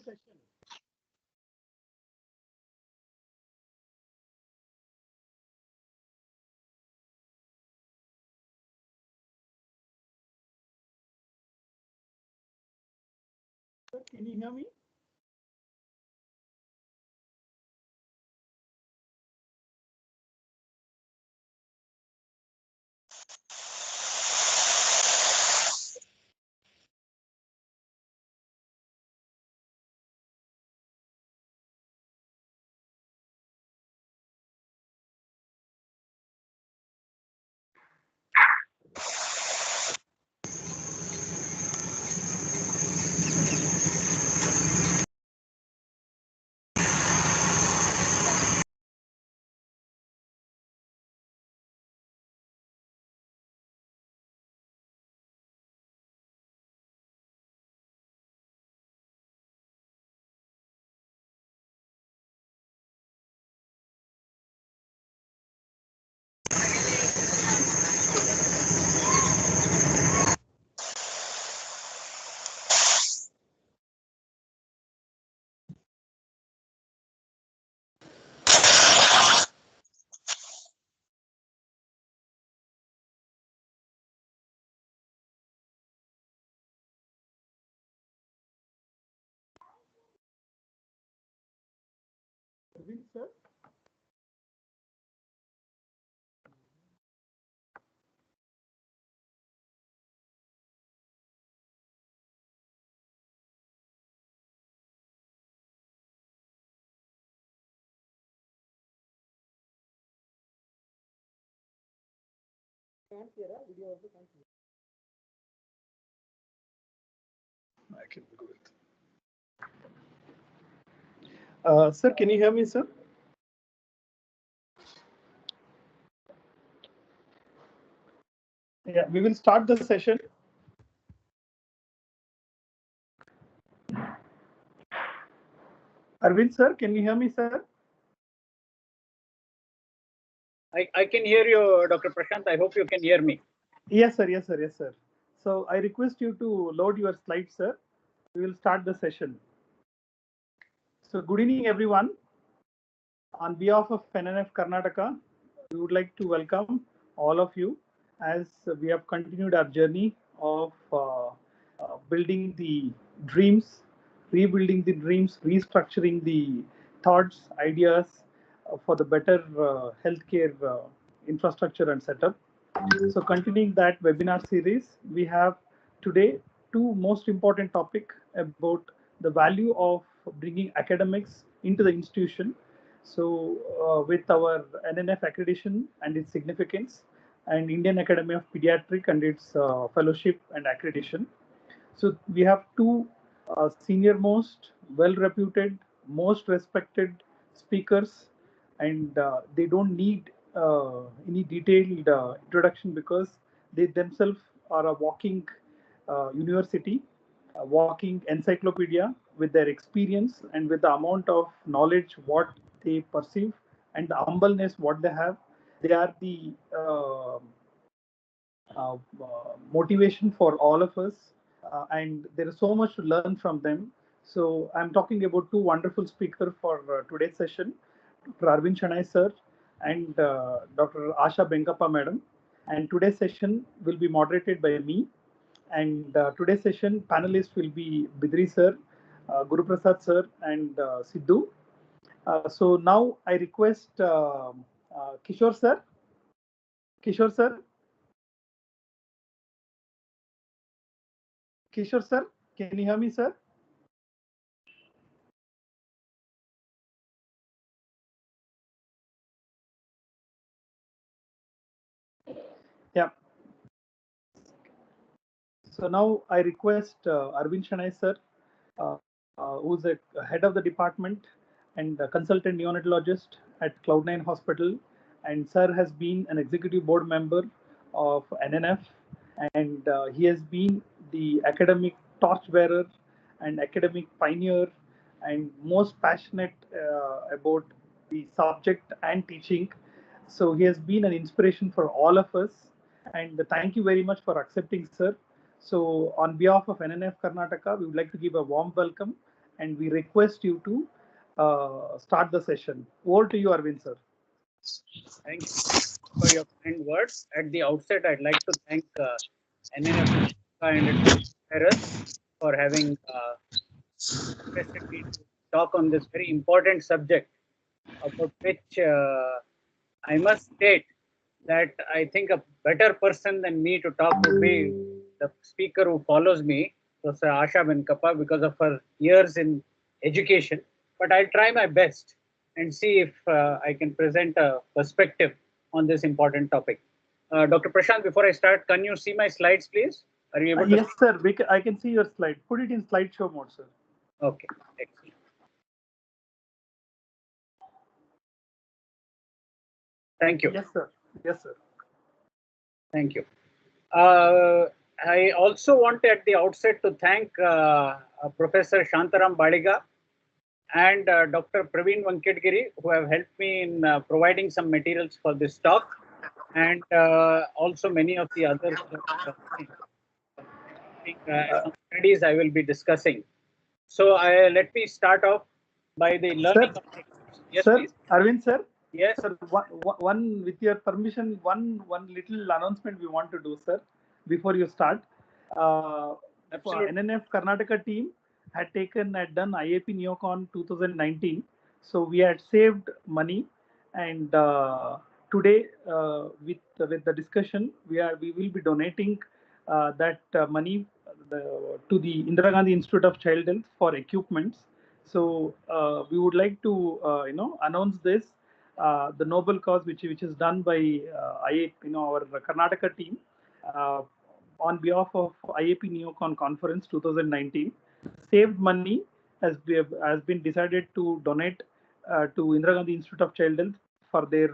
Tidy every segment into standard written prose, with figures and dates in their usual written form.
Can you hear me? Arvind, sir. Can't hear a video also can't hear. I can go with. Sir, can you hear me, sir? Yeah, we will start the session. Arvind, sir, can you hear me, sir? I can hear you, Dr. Prashant. I hope you can hear me. Yes, sir. Yes, sir. Yes, sir. So I request you to load your slides, sir. We will start the session. So good evening, everyone. On behalf of NNF Karnataka, we would like to welcome all of you as we have continued our journey of building the dreams, rebuilding the dreams, restructuring the thoughts, ideas for the better healthcare infrastructure and setup. So continuing that webinar series, we have today two most important topic about the value of bringing academics into the institution. So with our NNF accreditation and its significance, and Indian Academy of Pediatric and its fellowship and accreditation. So we have two senior most, well-reputed, most respected speakers, and they don't need any detailed introduction because they themselves are a walking university, a walking encyclopedia with their experience and with the amount of knowledge what they perceive and the humbleness what they have. They are the motivation for all of us, and there is so much to learn from them. So I'm talking about two wonderful speakers for today's session, Dr. Arvind Shenoy sir and Dr. Asha Benkappa madam. And today's session will be moderated by me. And today's session panelists will be Bidri sir, Guru Prasad sir, and Sidhu. So now I request Kishore sir. Kishore sir. Kishore sir, can you hear me, sir? Yeah. So now I request Arvind Shenoy sir, who's a head of the department and a consultant neonatologist at Cloud9 Hospital. And sir has been an executive board member of NNF, and he has been the academic torchbearer and academic pioneer and most passionate about the subject and teaching. So he has been an inspiration for all of us. And thank you very much for accepting, sir. So on behalf of NNF Karnataka, we would like to give a warm welcome and we request you to start the session. Over to you, Arvind, sir. Thank you for your kind words. At the outset, I'd like to thank NNF and its partners for having requested me to talk on this very important subject, about which I must state that I think a better person than me to talk would be the speaker who follows me, Professor Asha Benkappa, because of her years in education. But I'll try my best and see if I can present a perspective on this important topic. Dr. Prashant, before I start, can you see my slides, please? Are you able to? Yes, sir. I can see your slide. Put it in slideshow mode, sir. Okay, excellent. Thank you. Yes, sir. Yes, sir. Thank you. I also want at the outset to thank Professor Shantaram Baliga and Dr. Praveen Vankatgiri, who have helped me in providing some materials for this talk, and also many of the others studies I will be discussing. So let me start off by the learning objectives. Yes, sir, please. Arvind, sir. Yes. Sir, one with your permission, one little announcement we want to do, sir, before you start. Absolutely. NNF Karnataka team had done IAP Neocon 2019. So we had saved money, and today with the discussion, we will be donating that money to the Indira Gandhi Institute of Child Health for equipments. So we would like to announce this the noble cause which is done by IAP, our Karnataka team on behalf of IAP Neocon Conference 2019. Saved money has been decided to donate to Indira Gandhi Institute of Child Health for their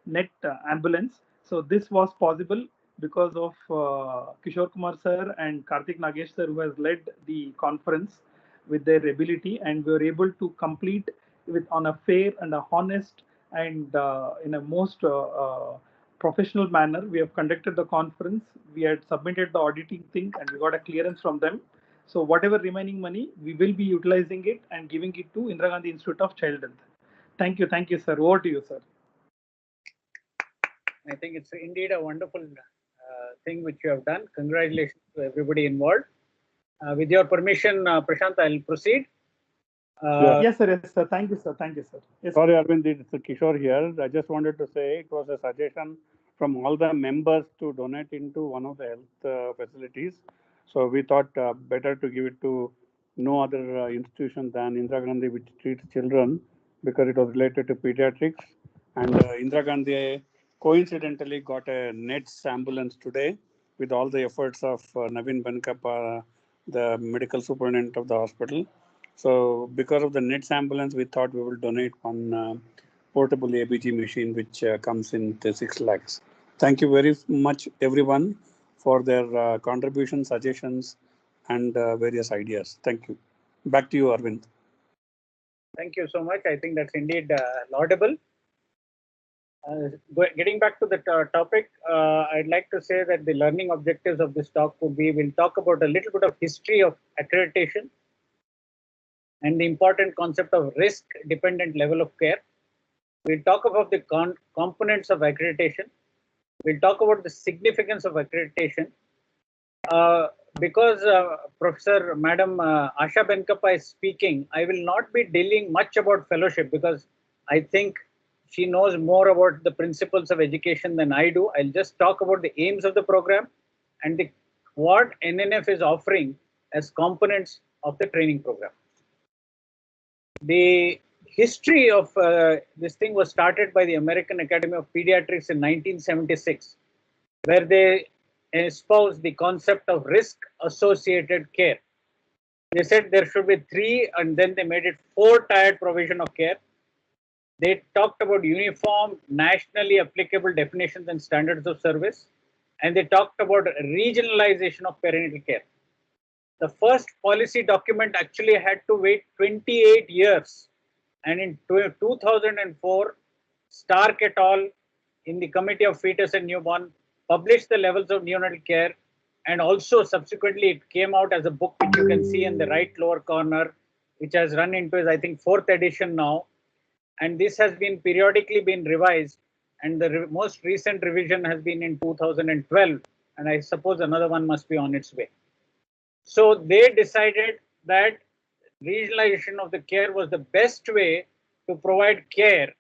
net ambulance. So this was possible because of Kishore Kumar sir and Karthik Nagesh sir, who has led the conference with their ability, and we were able to complete on a fair and a honest and in a most professional manner. We have conducted the conference. We had submitted the auditing thing, and we got a clearance from them. So whatever remaining money, we will be utilizing it and giving it to Indira Gandhi Institute of Child Health. Thank you, sir. Over to you, sir. I think it's indeed a wonderful thing which you have done. Congratulations to everybody involved. With your permission, Prashant, I'll proceed. Yes, sir. Yes, sir. Thank you, sir. Thank you, sir. Yes, Sorry, Arvind, it's Kishore here. I just wanted to say it was a suggestion from all the members to donate into one of the health facilities. So we thought better to give it to no other institution than Indira Gandhi, which treats children, because it was related to pediatrics. And Indira Gandhi coincidentally got a NETS ambulance today with all the efforts of Naveen Benkappa, the medical superintendent of the hospital. So because of the NETS ambulance, we thought we will donate one portable ABG machine, which comes in 6 lakhs. Thank you very much, everyone, for their contributions, suggestions, and various ideas. Thank you. Back to you, Arvind. Thank you so much. I think that's indeed laudable. Getting back to the topic, I'd like to say that the learning objectives of this talk would be, we'll talk about a little bit of history of accreditation and the important concept of risk-dependent level of care. We'll talk about the components of accreditation. We'll talk about the significance of accreditation. Because Professor Madam Asha Benkappa is speaking, I will not be dealing much about fellowship, because I think she knows more about the principles of education than I do. I'll just talk about the aims of the program and what NNF is offering as components of the training program. The history of this thing was started by the American Academy of Pediatrics in 1976, where they espoused the concept of risk-associated care. They said there should be 3, and then they made it 4-tiered provision of care. They talked about uniform, nationally applicable definitions and standards of service, and they talked about regionalization of perinatal care. The first policy document actually had to wait 28 years. And in 2004, Stark et al. In the Committee of Fetus and Newborn published the levels of neonatal care. And also subsequently, it came out as a book, which you can see in the right lower corner, which has run into its, I think, 4th edition now. And this has been periodically been revised. And the most recent revision has been in 2012. And I suppose another one must be on its way. So they decided that regionalization of the care was the best way to provide care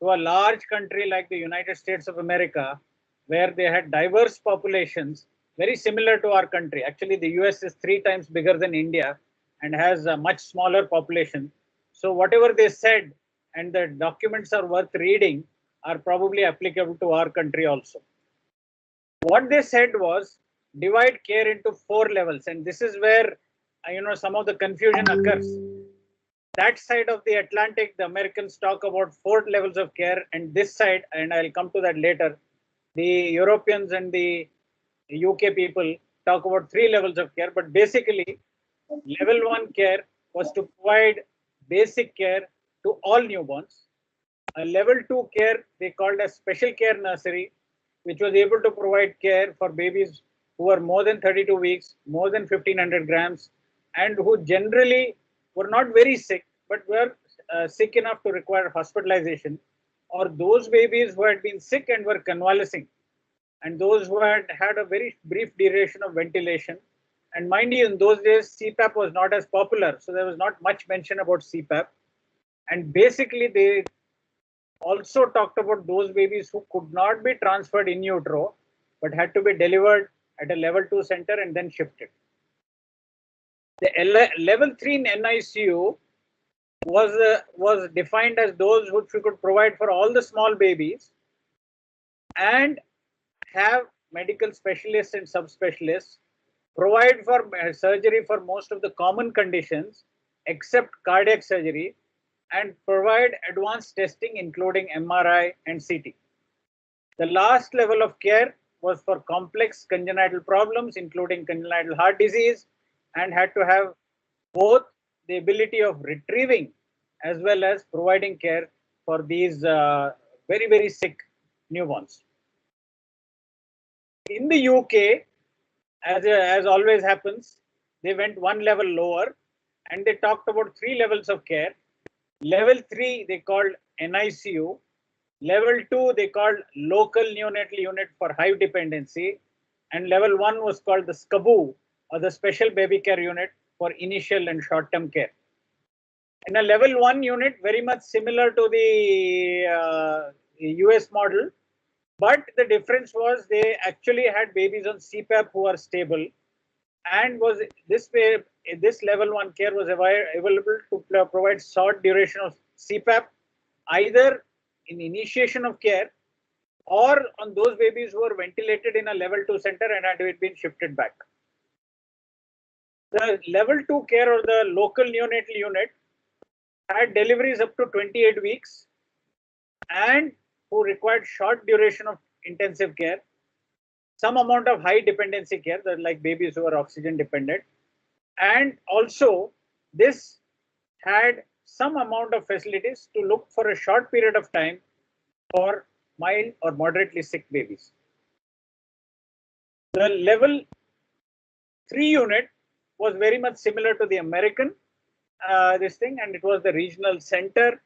to a large country like the United States of America, where they had diverse populations, very similar to our country. Actually, the US is 3 times bigger than India and has a much smaller population. So whatever they said, and the documents are worth reading, are probably applicable to our country also. What they said was divide care into 4 levels, and this is where some of the confusion occurs. That side of the Atlantic, the Americans talk about 4 levels of care, and this side, and I'll come to that later, the Europeans and the UK people talk about 3 levels of care. But basically, level 1 care was to provide basic care to all newborns. A level 2 care they called as special care nursery, which was able to provide care for babies who were more than 32 weeks, more than 1500 grams, and who generally were not very sick, but were sick enough to require hospitalization, or those babies who had been sick and were convalescing, and those who had had a very brief duration of ventilation. And mind you, in those days, CPAP was not as popular, so there was not much mention about CPAP. And basically, they also talked about those babies who could not be transferred in utero, but had to be delivered at a level 2 center and then shifted. The level 3 in NICU was defined as those which we could provide for all the small babies and have medical specialists and subspecialists, provide for surgery for most of the common conditions except cardiac surgery, and provide advanced testing including MRI and CT. The last level of care was for complex congenital problems including congenital heart disease, and had to have both the ability of retrieving as well as providing care for these very, very sick newborns. In the UK, as always happens, they went 1 level lower and they talked about 3 levels of care. Level 3 they called NICU. Level 2 they called local neonatal unit for high dependency, and level 1 was called the SCBU, or the special baby care unit for initial and short-term care. In a level 1 unit, very much similar to the US model, but the difference was they actually had babies on CPAP who are stable, and was this level 1 care was available to provide short duration of CPAP, either in initiation of care or on those babies who were ventilated in a level 2 center and had been shifted back. The level 2 care, or the local neonatal unit, had deliveries up to 28 weeks and who required short duration of intensive care, some amount of high dependency care, like babies who are oxygen dependent, and also this had some amount of facilities to look for a short period of time for mild or moderately sick babies. The level 3 unit was very much similar to the American this thing, and it was the regional center,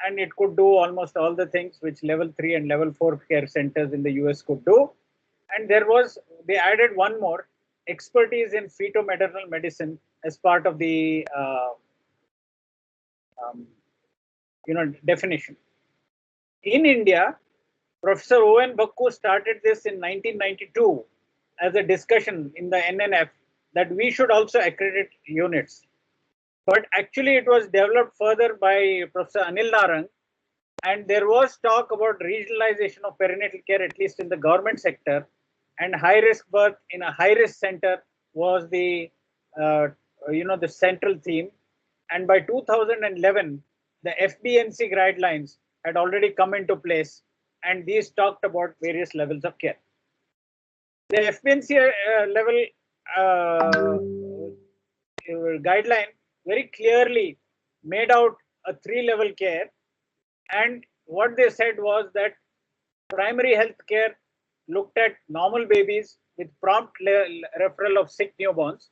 and it could do almost all the things which level 3 and level 4 care centers in the US could do. And they added one more, expertise in feto-maternal medicine, as part of the definition. In India, Professor O.N. Bakku started this in 1992 as a discussion in the NNF that we should also accredit units. But actually it was developed further by Professor Anil Narang, and there was talk about regionalization of perinatal care, at least in the government sector, and high-risk birth in a high-risk center was the the central theme. And by 2011, the FBNC guidelines had already come into place, and these talked about various levels of care. The FBNC level guideline very clearly made out a 3-level care, and what they said was that primary health care looked at normal babies with prompt referral of sick newborns,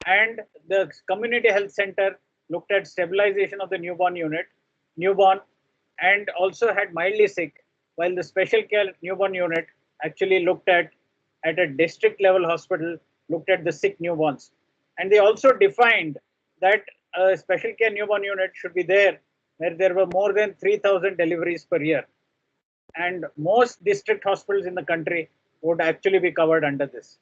and the community health center looked at stabilization of the newborn, and also had mildly sick, while the special care newborn unit actually looked at a district level hospital, looked at the sick newborns. And they also defined that a special care newborn unit should be there where there were more than 3,000 deliveries per year. And most district hospitals in the country would actually be covered under this.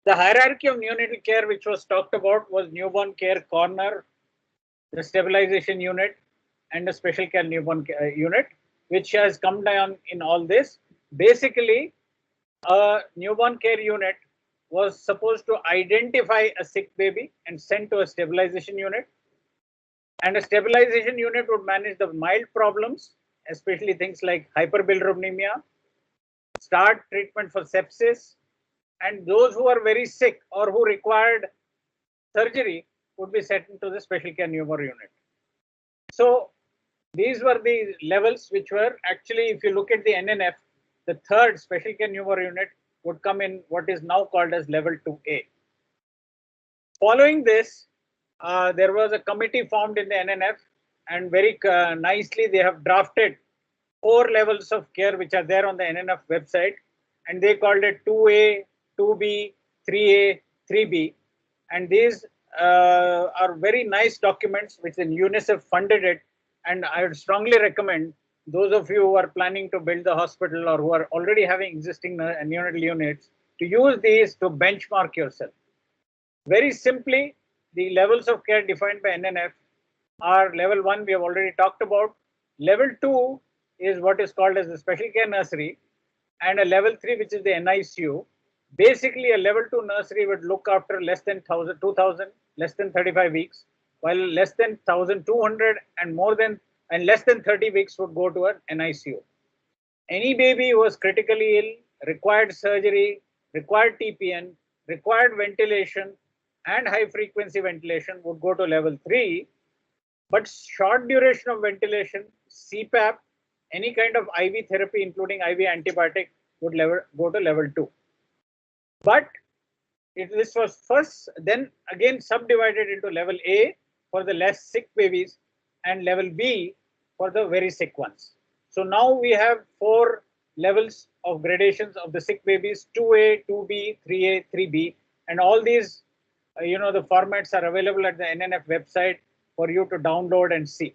The hierarchy of neonatal care which was talked about was newborn care corner, the stabilization unit, and the special care newborn unit, which has come down in all this. Basically, a newborn care unit was supposed to identify a sick baby and send to a stabilization unit. And a stabilization unit would manage the mild problems, especially things like hyperbilirubinemia, start treatment for sepsis, and those who are very sick or who required surgery would be sent into the special care newborn unit. So these were the levels which were actually, if you look at the NNF, the third special care newborn unit would come in what is now called as level 2A. Following this, there was a committee formed in the NNF, and very nicely they have drafted 4 levels of care which are there on the NNF website, and they called it 2A, 2B, 3A, 3B, and these are very nice documents which the UNICEF funded it, and I would strongly recommend those of you who are planning to build the hospital or who are already having existing neonatal units to use these to benchmark yourself. Very simply, the levels of care defined by NNF are level 1 we have already talked about, level 2 is what is called as the special care nursery, and a level 3 which is the NICU. Basically, a level 2 nursery would look after less than 2,000, less than 35 weeks, while less than 1,200 and less than 30 weeks would go to an NICU. Any baby who was critically ill, required surgery, required TPN, required ventilation, and high frequency ventilation would go to level 3. But short duration of ventilation, CPAP, any kind of IV therapy, including IV antibiotic, would go to level 2. But this was first, then again subdivided into level A for the less sick babies and level B for the very sick ones. So now we have 4 levels of gradations of the sick babies: 2A, 2B, 3A, 3B, and all these, the formats are available at the NNF website for you to download and see.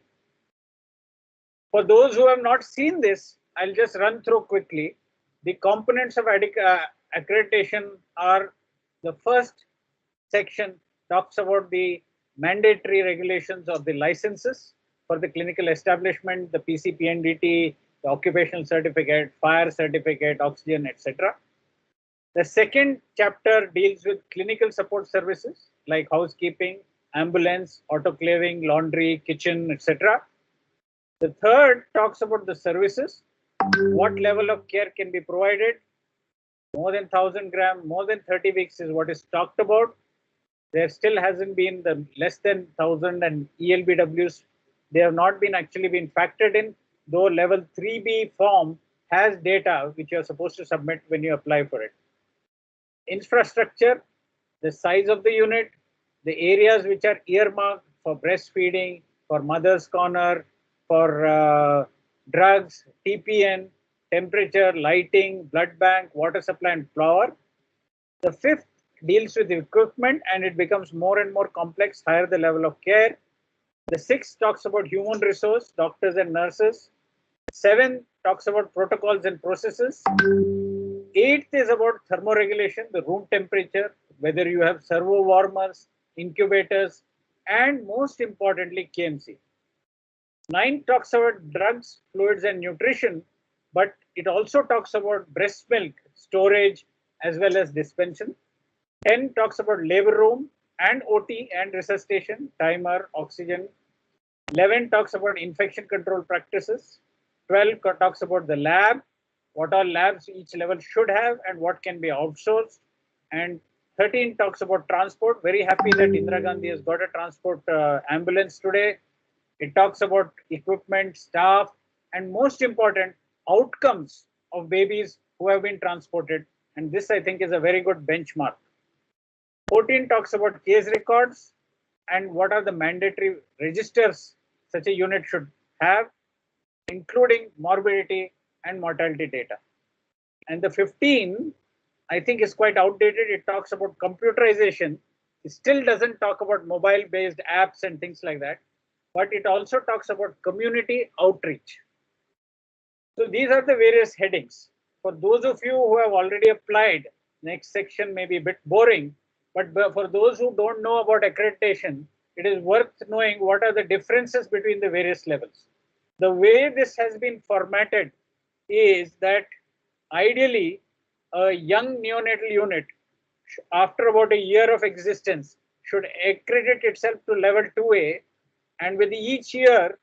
For those who have not seen this, I'll just run through quickly. The components of accreditation are: the first section talks about the mandatory regulations of the licenses for the clinical establishment, the PCPNDT, the occupational certificate, fire certificate, oxygen, etc. The second chapter deals with clinical support services like housekeeping, ambulance, autoclaving, laundry, kitchen, etc. The third talks about the services, what level of care can be provided. More than 1,000 gram, more than 30 weeks is what is talked about. There still hasn't been the less than 1,000 and ELBWs. They have not been actually been factored in, though level 3B form has data which you are supposed to submit when you apply for it. Infrastructure, the size of the unit, the areas which are earmarked for breastfeeding, for mother's corner, for drugs, TPN, temperature, lighting, blood bank, water supply, and flower. The fifth deals with the equipment, and it becomes more and more complex higher the level of care. The sixth talks about human resource, doctors and nurses. 7 talks about protocols and processes. 8th is about thermoregulation, the room temperature, whether you have servo warmers, incubators, and most importantly, KMC. 9 talks about drugs, fluids, and nutrition, but it also talks about breast milk storage as well as dispensation. 10 talks about labor room and OT and resuscitation, timer, oxygen. 11 talks about infection control practices. 12 talks about the lab, what all labs each level should have and what can be outsourced. And 13 talks about transport. Very happy that Indira Gandhi has got a transport ambulance today. It talks about equipment, staff, and most important, outcomes of babies who have been transported. And this, I think, is a very good benchmark. 14 talks about case records. and what are the mandatory registers such a unit should have, including morbidity and mortality data. And the 15, I think, is quite outdated. It talks about computerization. It still doesn't talk about mobile-based apps and things like that, but it also talks about community outreach. So these are the various headings. For those of you who have already applied, next section may be a bit boring, but for those who don't know about accreditation, it is worth knowing what are the differences between the various levels. The way this has been formatted is that ideally a young neonatal unit after about a year of existence should accredit itself to level 2A, and with each year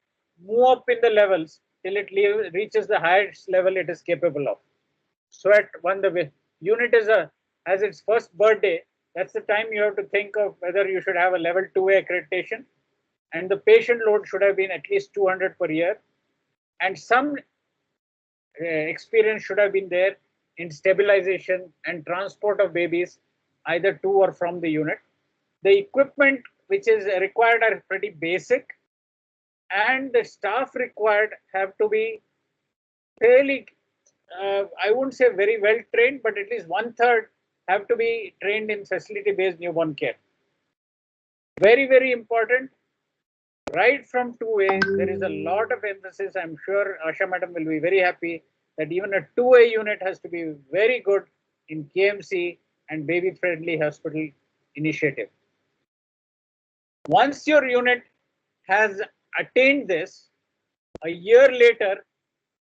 move up in the levels till it reaches the highest level it is capable of. So at when the unit has its first birthday, that's the time you have to think of whether you should have a level 2A accreditation, and the patient load should have been at least 200 per year, and some experience should have been there in stabilization and transport of babies either to or from the unit. The equipment which is required are pretty basic, and the staff required have to be fairly, I wouldn't say very well trained, but at least 1/3 have to be trained in facility-based newborn care. Very, very important. Right from 2A, there is a lot of emphasis. I'm sure Asha madam will be very happy that even a 2A unit has to be very good in KMC and baby-friendly hospital initiative. Once your unit has attained this, a year later,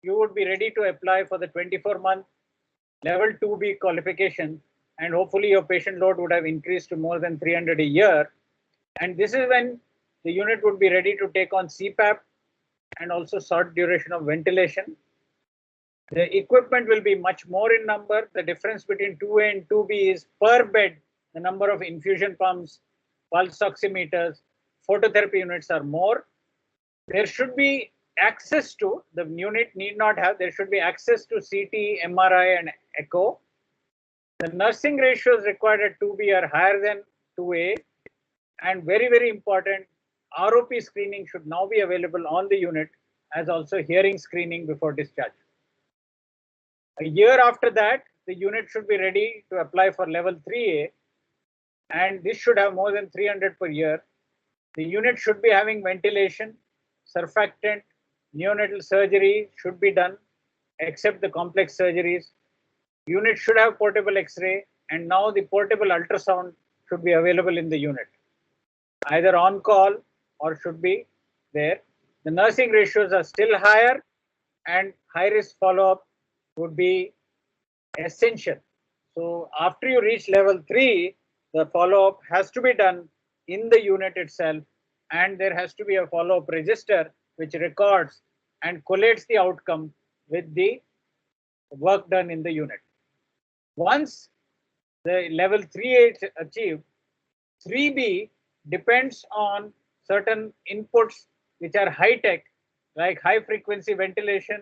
you would be ready to apply for the 24-month level 2B qualification, and hopefully your patient load would have increased to more than 300 a year. And this is when the unit would be ready to take on CPAP and also short duration of ventilation. The equipment will be much more in number. The difference between 2A and 2B is per bed, the number of infusion pumps, pulse oximeters, phototherapy units are more. There should be access to, the unit need not have, there should be access to CT, MRI and echo. The nursing ratios required at 2B are higher than 2A, and very, very important, ROP screening should now be available on the unit, as also hearing screening before discharge. A year after that, the unit should be ready to apply for level 3A, and this should have more than 300 per year. The unit should be having ventilation, surfactant, neonatal surgery should be done, except the complex surgeries. Unit should have portable X-ray, and now the portable ultrasound should be available in the unit, either on call or should be there. The nursing ratios are still higher, and high risk follow-up would be essential. So after you reach level 3, the follow-up has to be done in the unit itself, and there has to be a follow-up register which records and collates the outcome with the work done in the unit. Once the level 3A is achieved, 3B depends on certain inputs which are high-tech, like high-frequency ventilation,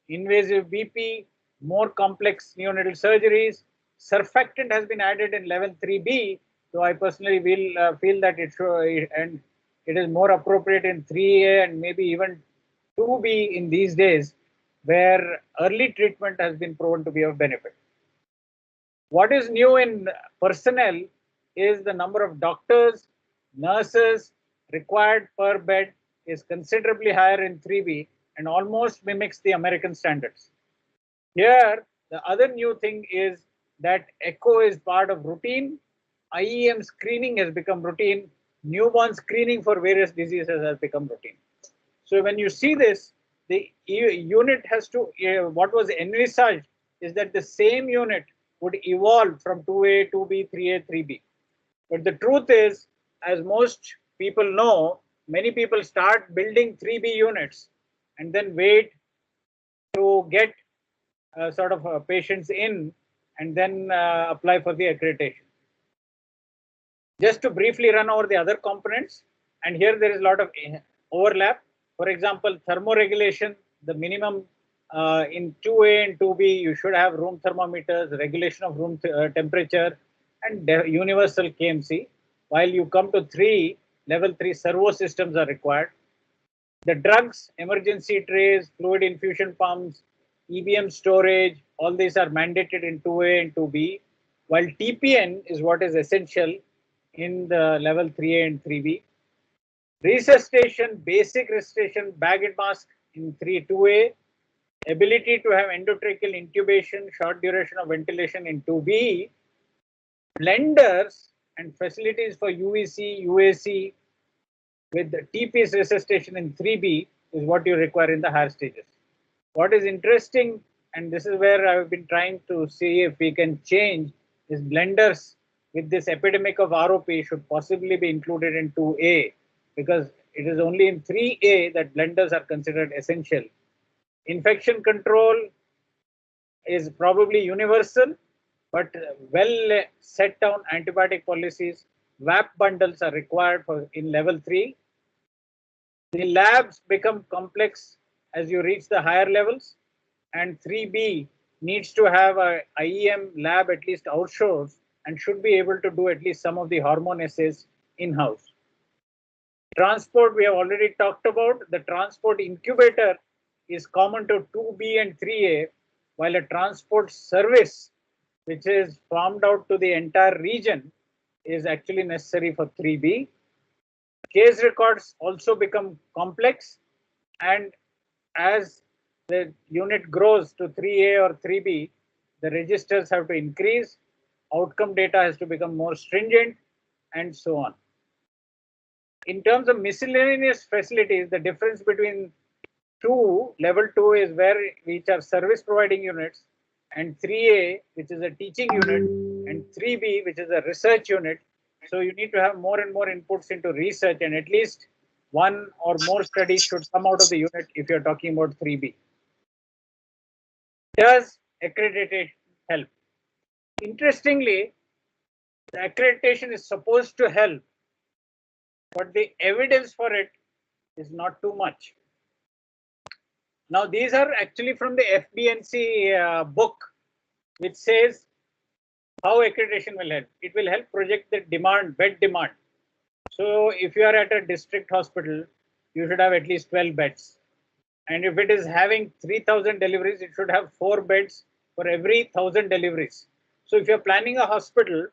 invasive BP, more complex neonatal surgeries. Surfactant has been added in level 3B, so I personally will feel that it should, and it is more appropriate in 3A and maybe even 2B in these days, where early treatment has been proven to be of benefit. What is new in personnel is the number of doctors, nurses required per bed is considerably higher in 3B and almost mimics the American standards. Here, the other new thing is that echo is part of routine. IEM screening has become routine. Newborn screening for various diseases has become routine. So when you see this, the unit has to, what was envisaged is that the same unit would evolve from 2A, 2B, 3A, 3B. But the truth is, as most people know, many people start building 3B units and then wait to get sort of patients in and then apply for the accreditation. Just to briefly run over the other components, and here there is a lot of overlap. For example, thermoregulation, the minimum in 2A and 2B, you should have room thermometers, regulation of room temperature, and universal KMC. While you come to 3, level 3 servo systems are required. The drugs, emergency trays, fluid infusion pumps, EBM storage, all these are mandated in 2A and 2B, while TPN is what is essential in the level 3A and 3B. Resuscitation, basic resuscitation, bag and mask in 2A, ability to have endotracheal intubation, short duration of ventilation in 2B, blenders and facilities for UVC, UAC with the TP's resuscitation in 3B is what you require in the higher stages. What is interesting, and this is where I've been trying to see if we can change, is blenders with this epidemic of ROP should possibly be included in 2A, because it is only in 3A that blenders are considered essential. Infection control is probably universal, but well set down antibiotic policies. WAP bundles are required for in level 3. The labs become complex as you reach the higher levels, and 3B needs to have a IEM lab at least outsourced and should be able to do at least some of the hormone assays in-house. Transport, we have already talked about. The transport incubator is common to 2B and 3A, while a transport service, which is farmed out to the entire region, is actually necessary for 3B. Case records also become complex, and as the unit grows to 3A or 3B, the registers have to increase, outcome data has to become more stringent, and so on. In terms of miscellaneous facilities, the difference between level 2 is which are service providing units, and 3A, which is a teaching unit, and 3B, which is a research unit. So you need to have more and more inputs into research, and at least one or more studies should come out of the unit if you're talking about 3B. Does accreditation help? Interestingly, the accreditation is supposed to help, but the evidence for it is not too much. Now, these are actually from the FBNC book, which says how accreditation will help. It will help project the demand, bed demand. So if you are at a district hospital, you should have at least 12 beds. And if it is having 3,000 deliveries, it should have 4 beds for every 1,000 deliveries. So if you're planning a hospital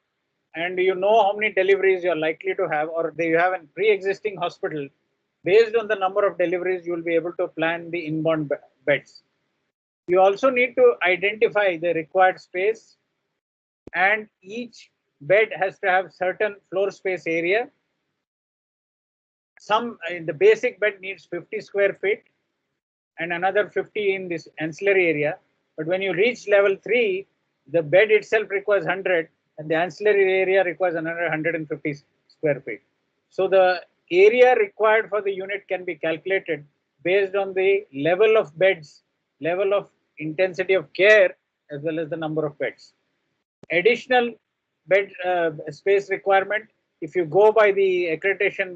and you know how many deliveries you're likely to have, or you have a pre-existing hospital, based on the number of deliveries, you will be able to plan the inbound beds. You also need to identify the required space, and each bed has to have certain floor space area. Some in the basic bed needs 50 square feet and another 50 in this ancillary area. But when you reach level 3, the bed itself requires 100 and the ancillary area requires another 150 square feet. So the area required for the unit can be calculated based on the level of beds, level of intensity of care, as well as the number of beds. Additional bed space requirement, if you go by the accreditation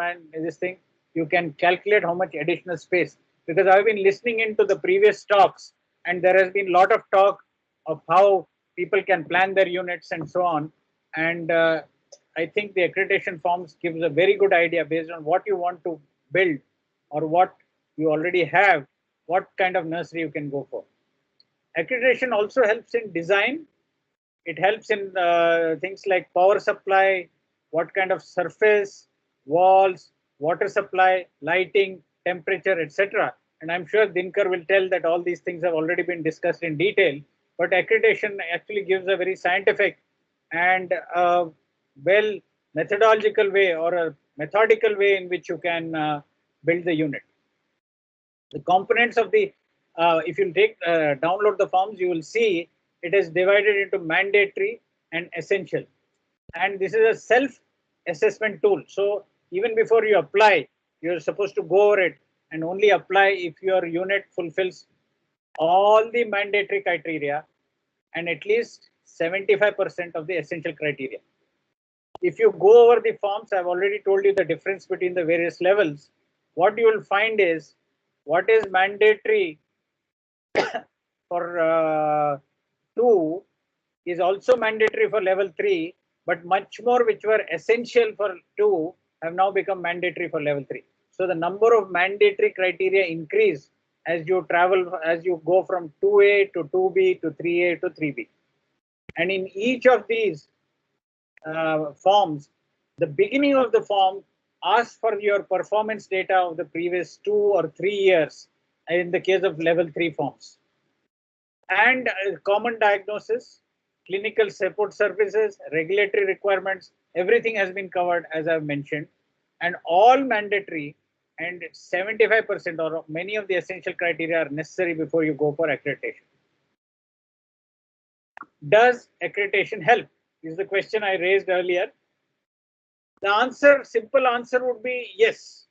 you can calculate how much additional space, because I've been listening into the previous talks and there has been a lot of talk of how people can plan their units and so on, and I think the accreditation forms gives a very good idea based on what you want to build or what you already have, what kind of nursery you can go for. Accreditation also helps in design. It helps in things like power supply, what kind of surface, walls, water supply, lighting, temperature, etc. And I'm sure Dinkar will tell that all these things have already been discussed in detail. But accreditation actually gives a very scientific and well methodological way or a methodical way in which you can build the unit. The components of the, if you take download the forms, you will see it is divided into mandatory and essential. And this is a self-assessment tool. So even before you apply, you're supposed to go over it and only apply if your unit fulfills all the mandatory criteria and at least 75% of the essential criteria. If you go over the forms, I've already told you the difference between the various levels. What you will find is what is mandatory for 2 is also mandatory for level 3, but much more which were essential for 2 have now become mandatory for level 3. So the number of mandatory criteria increase as you travel, as you go from 2A to 2B to 3A to 3B. And in each of these forms, the beginning of the form asks for your performance data of the previous 2 or 3 years in the case of level 3 forms. And common diagnosis, clinical support services, regulatory requirements, everything has been covered as I've mentioned, and all mandatory, and 75% or many of the essential criteria are necessary before you go for accreditation. Does accreditation help? Is the question I raised earlier. The answer, simple answer would be yes.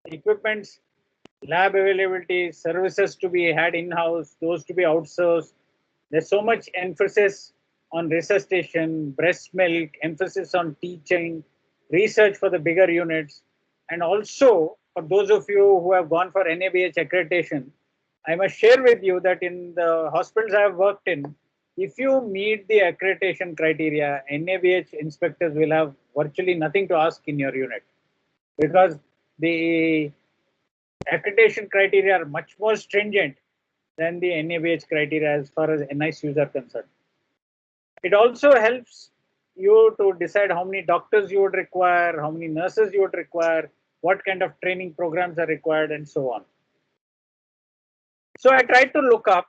Equipments, lab availability, services to be had in-house, those to be outsourced. There's so much emphasis on resuscitation, breast milk, emphasis on teaching, research for the bigger units. And also, for those of you who have gone for NABH accreditation, I must share with you that in the hospitals I have worked in, if you meet the accreditation criteria, NABH inspectors will have virtually nothing to ask in your unit, because the accreditation criteria are much more stringent than the NABH criteria as far as NICUs are concerned. It also helps you to decide how many doctors you would require, how many nurses you would require, what kind of training programs are required, and so on. So I tried to look up,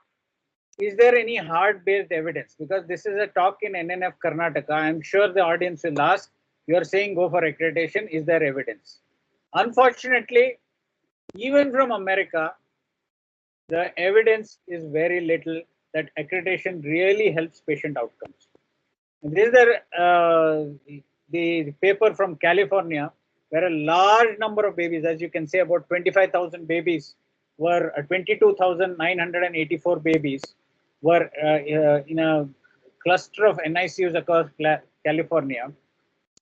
is there any hard-based evidence? Because this is a talk in NNF Karnataka. I'm sure the audience will ask, you are saying go for accreditation, is there evidence? Unfortunately, even from America, the evidence is very little that accreditation really helps patient outcomes. This is the paper from California, where a large number of babies, as you can say, about 25,000 babies were 22,984 babies were in a cluster of NICUs across California,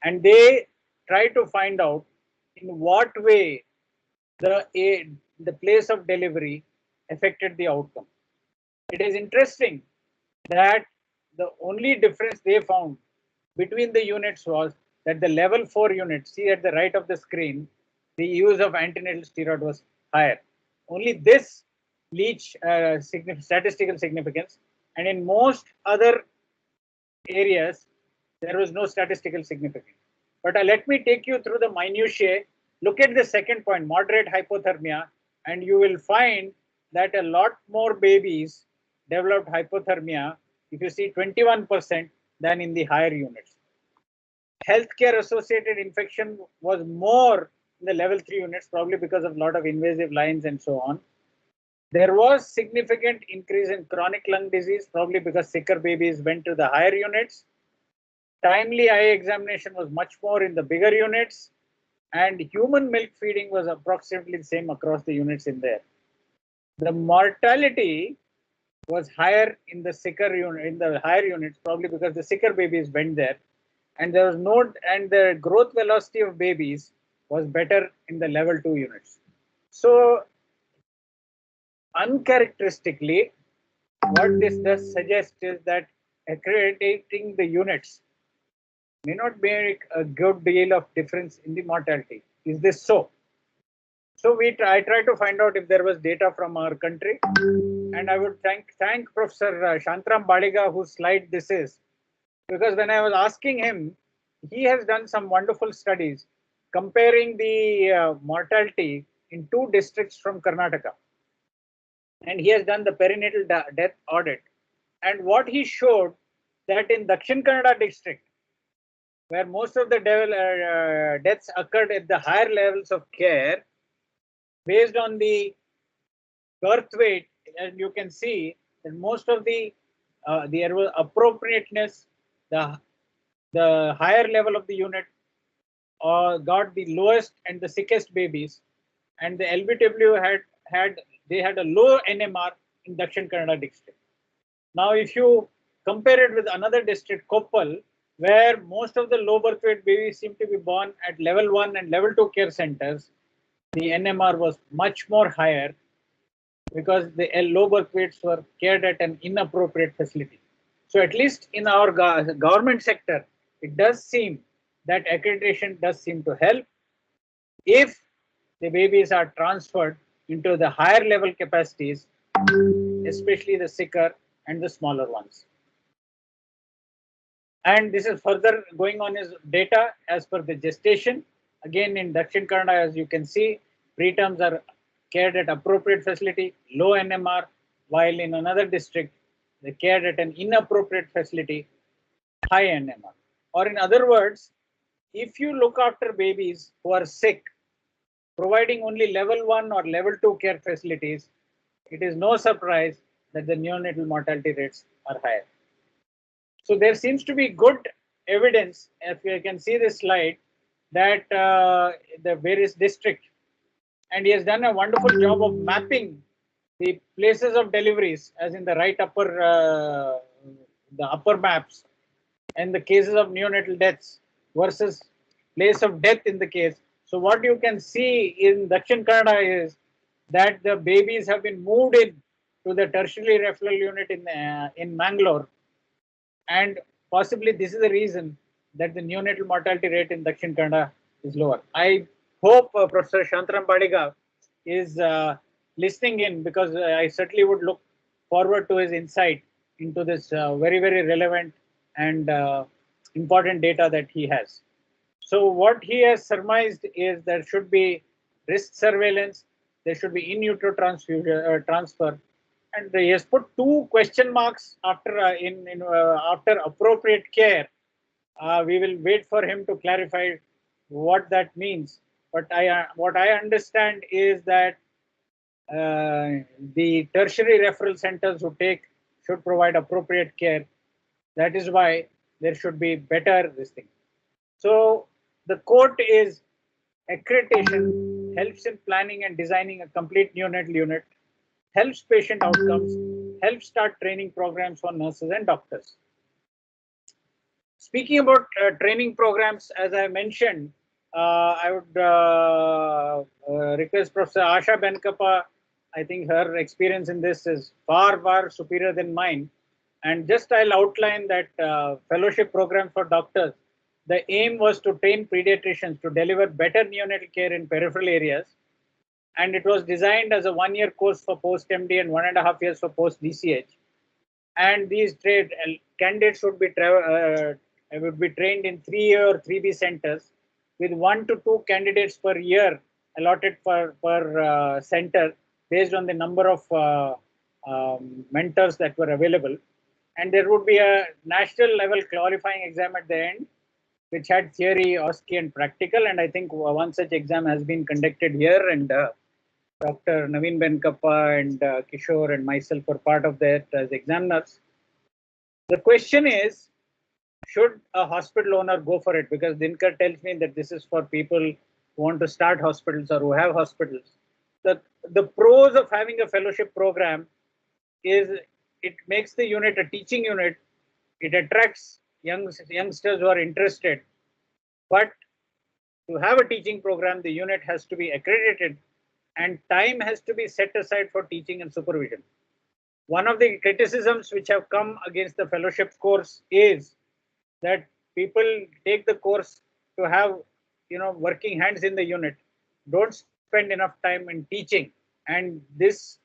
and they tried to find out in what way the place of delivery affected the outcome. It is interesting that the only difference they found between the units was that the level 4 unit, see at the right of the screen, the use of antenatal steroid was higher. Only this reached statistical significance, and in most other areas, there was no statistical significance. But let me take you through the minutiae. Look at the second point, moderate hypothermia, and you will find that a lot more babies developed hypothermia, if you see 21%, than in the higher units. Healthcare associated infection was more in the level 3 units, probably because of a lot of invasive lines and so on. There was significant increase in chronic lung disease, probably because sicker babies went to the higher units. Timely eye examination was much more in the bigger units, and human milk feeding was approximately the same across the units in there. The mortality was higher in the sicker unit, in the higher units, probably because the sicker babies went there, and there was no, and the growth velocity of babies was better in the level 2 units. So uncharacteristically, what this does suggest is that accrediting the units may not make a good deal of difference in the mortality. Is this so? So I tried to find out if there was data from our country, and I would thank Professor Shantram Baliga, whose slide this is, because when I was asking him, he has done some wonderful studies comparing the mortality in 2 districts from Karnataka, and he has done the perinatal death audit. And what he showed, that in Dakshin Kannada district, where most of the deaths occurred at the higher levels of care, based on the birth weight, and you can see that most of the appropriateness, the higher level of the unit got the lowest and the sickest babies, and the LBW had a low NMR in Dakshin Kannada district. Now, if you compare it with another district, Koppal, where most of the low birth weight babies seem to be born at level 1 and level 2 care centers, the NMR was much more higher because the low birth weights were cared at an inappropriate facility. So at least in our government sector, it does seem that accreditation does seem to help if the babies are transferred into the higher level capacities, especially the sicker and the smaller ones. And this is further going on his data as per the gestation. Again, in Dakshin Kannada, as you can see, preterms are cared at appropriate facility, low NMR, while in another district, they cared at an inappropriate facility, high NMR. Or in other words, if you look after babies who are sick, providing only level 1 or level 2 care facilities, it is no surprise that the neonatal mortality rates are higher. So there seems to be good evidence, if you can see this slide, that the various districts, and he has done a wonderful job of mapping the places of deliveries, as in the right upper, the upper maps, and the cases of neonatal deaths versus place of death in the case. So what you can see in Dakshin Kannada is that the babies have been moved in to the tertiary referral unit in Mangalore, and possibly this is the reason that the neonatal mortality rate in Dakshin Kannada is lower. I hope Professor Shantaram Badiga is listening in, because I certainly would look forward to his insight into this very, very relevant and important data that he has. So what he has surmised is there should be risk surveillance, there should be in utero transfer, and he has put 2 question marks after after appropriate care. We will wait for him to clarify what that means. But what I understand is that the tertiary referral centers should provide appropriate care. That is why there should be better this thing. So the quote is, accreditation helps in planning and designing a complete neonatal unit, helps patient outcomes, helps start training programs for nurses and doctors. Speaking about training programs, as I mentioned, I would request Professor Asha Benkappa. I think her experience in this is far, far superior than mine. And just I'll outline that fellowship program for doctors. The aim was to train pediatricians to deliver better neonatal care in peripheral areas. And it was designed as a 1-year course for post-MD and 1.5 years for post-DCH. And these candidates would be trained in 3A or 3B centers with 1 to 2 candidates per year allotted per center based on the number of mentors that were available. And there would be a national level qualifying exam at the end, which had theory, OSCE, and practical. And I think one such exam has been conducted here, and Dr. Naveen Benkappa and Kishore and myself were part of that as examiners. The question is, should a hospital owner go for it? Because Dinkar tells me that this is for people who want to start hospitals or who have hospitals. The pros of having a fellowship program is it makes the unit a teaching unit. It attracts youngsters who are interested. But to have a teaching program, the unit has to be accredited and time has to be set aside for teaching and supervision. One of the criticisms which have come against the fellowship course is that people take the course to have, working hands in the unit, don't spend enough time in teaching, and this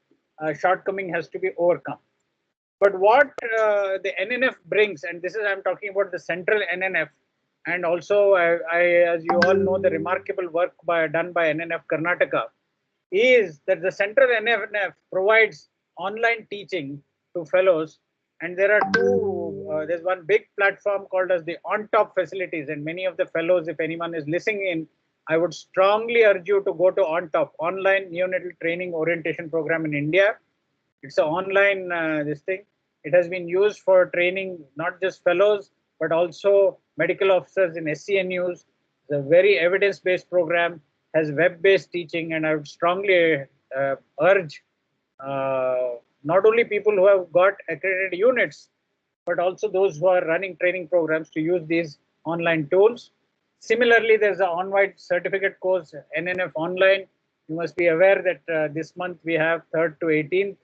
shortcoming has to be overcome. But what the NNF brings, and this is, I'm talking about the central NNF, and also as you all know, the remarkable work done by NNF Karnataka, is that the central NNF provides online teaching to fellows, and there are there's one big platform called as the On Top facilities, and many of the fellows, if anyone is listening in, I would strongly urge you to go to On Top, Online Neonatal Training Orientation Program in India. It's an online this thing. It has been used for training not just fellows, but also medical officers in SCNUs. It's a very evidence-based program, has web-based teaching, and I would strongly urge not only people who have got accredited units, but also those who are running training programs to use these online tools. Similarly, there's an on-wide certificate course, NNF Online. You must be aware that this month we have 3rd to 18th,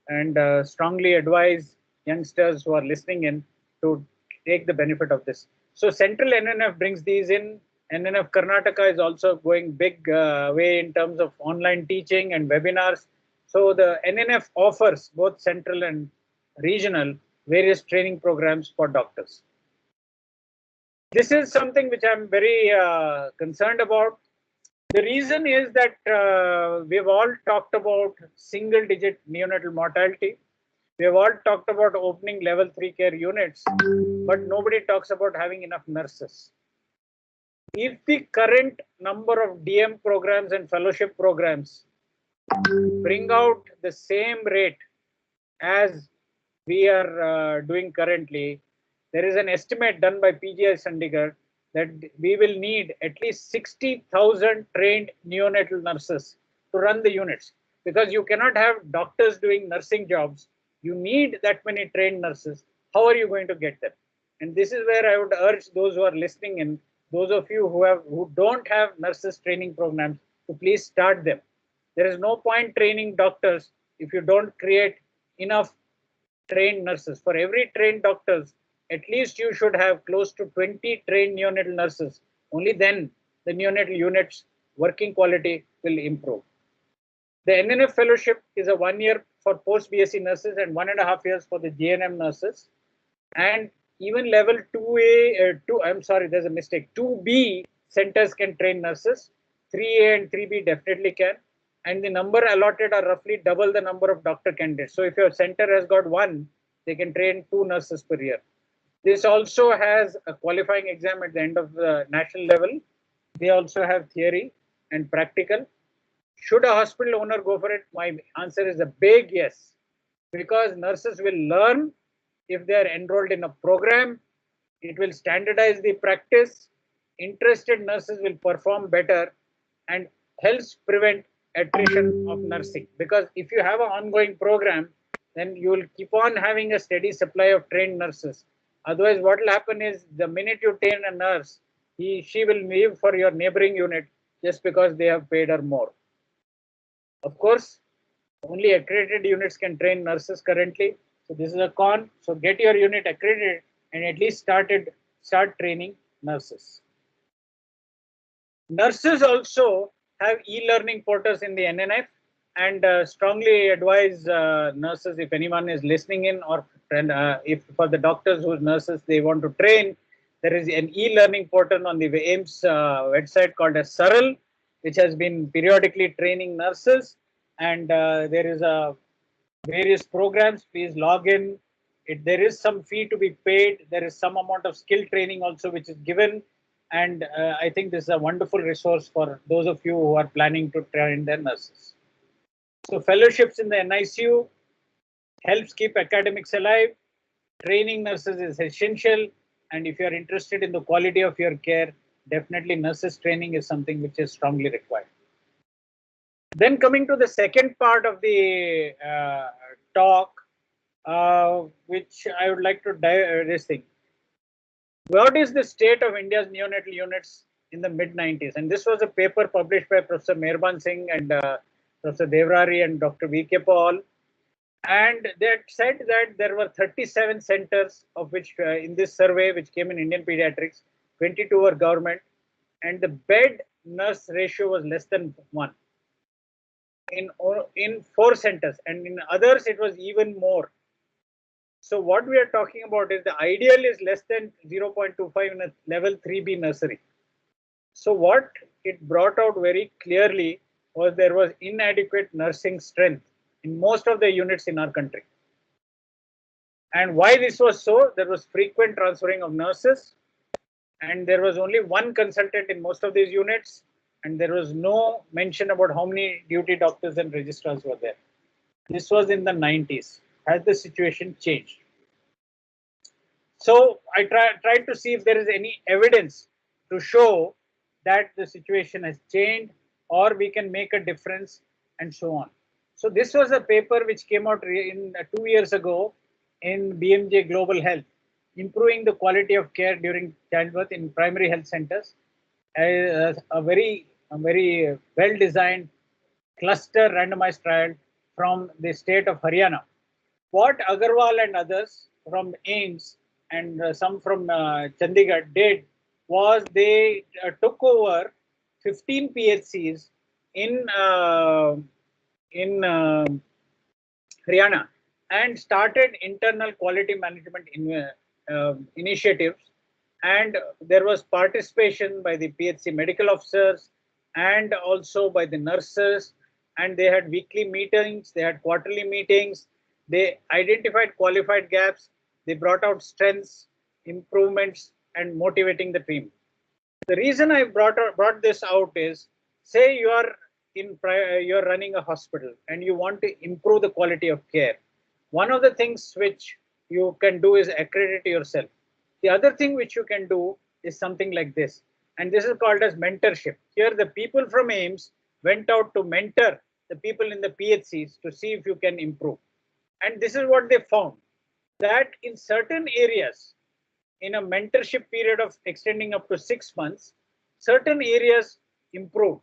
and strongly advise youngsters who are listening in to take the benefit of this. So Central NNF brings these in. NNF Karnataka is also going big way in terms of online teaching and webinars. So the NNF offers both central and regional various training programs for doctors. This is something which I'm very concerned about. The reason is that we've all talked about single digit neonatal mortality. We have all talked about opening level 3 care units, but nobody talks about having enough nurses. If the current number of DM programs and fellowship programs bring out the same rate as we are doing currently, there is an estimate done by PGI Chandigarh that we will need at least 60,000 trained neonatal nurses to run the units, because you cannot have doctors doing nursing jobs. You need that many trained nurses. How are you going to get them? And this is where I would urge those who are listening in, those of you who don't have nurses training programs, to please start them. There is no point training doctors if you don't create enough trained nurses. For every trained doctors, at least you should have close to 20 trained neonatal nurses. Only then the neonatal units working quality will improve. The NNF fellowship is a 1 year for post BSc nurses and 1.5 years for the GNM nurses. And even level 2A, there's a mistake. 2B centers can train nurses. 3A and 3B definitely can. And the number allotted are roughly double the number of doctor candidates. So if your center has got 1, they can train 2 nurses per year. This also has a qualifying exam at the end of the national level. They also have theory and practical. Should a hospital owner go for it? My answer is a big yes, because nurses will learn if they are enrolled in a program. It will standardize the practice. Interested nurses will perform better and helps prevent attrition of nursing. Because if you have an ongoing program, then you will keep on having a steady supply of trained nurses. Otherwise, what will happen is the minute you train a nurse, she will leave for your neighboring unit just because they have paid her more. Of course, only accredited units can train nurses currently. So this is a con. So get your unit accredited and at least start training nurses. Nurses also have e-learning portals in the NNF, and strongly advise nurses, if anyone is listening in, or if for the doctors whose nurses they want to train, there is an e-learning portal on the AIMS website called as Saral, which has been periodically training nurses, and there is various programs. Please log in. There is some fee to be paid. There is some amount of skill training also which is given, and I think this is a wonderful resource for those of you who are planning to train their nurses. So fellowships in the NICU helps keep academics alive. Training nurses is essential, and if you are interested in the quality of your care, definitely nurses training is something which is strongly required. Then coming to the second part of the talk, which I would like to this thing. What is the state of India's neonatal units in the mid-90s? And this was a paper published by Professor Meherban Singh and Professor Devrari and Dr. V.K. Paul. And they said that there were 37 centers, of which in this survey, which came in Indian pediatrics, 22 were government, and the bed nurse ratio was less than 1 in 4 centers, and in others it was even more. So what we are talking about is the ideal is less than 0.25 in a level 3B nursery. So what it brought out very clearly was there was inadequate nursing strength in most of the units in our country. And why this was so, there was frequent transferring of nurses, and there was only 1 consultant in most of these units, and there was no mention about how many duty doctors and registrars were there. This was in the 90s. Has the situation changed? So I tried to see if there is any evidence to show that the situation has changed or we can make a difference and so on. So this was a paper which came out in 2 years ago in BMJ Global Health, improving the quality of care during childbirth in primary health centers. A very well-designed cluster randomized trial from the state of Haryana. What Agarwal and others from AIMS and some from Chandigarh did was they took over 15 PHCs in Haryana and started internal quality management initiatives, and there was participation by the PHC medical officers and also by the nurses, and they had weekly meetings, they had quarterly meetings, they identified qualified gaps, they brought out strengths, improvements, and motivating the team. The reason I brought this out is, say you are you're running a hospital and you want to improve the quality of care. One of the things which you can do is accredit yourself. The other thing which you can do is something like this, and this is called as mentorship. Here the people from AIIMS went out to mentor the people in the PHCs to see if you can improve. And this is what they found, that in certain areas, in a mentorship period of extending up to 6 months, certain areas improved,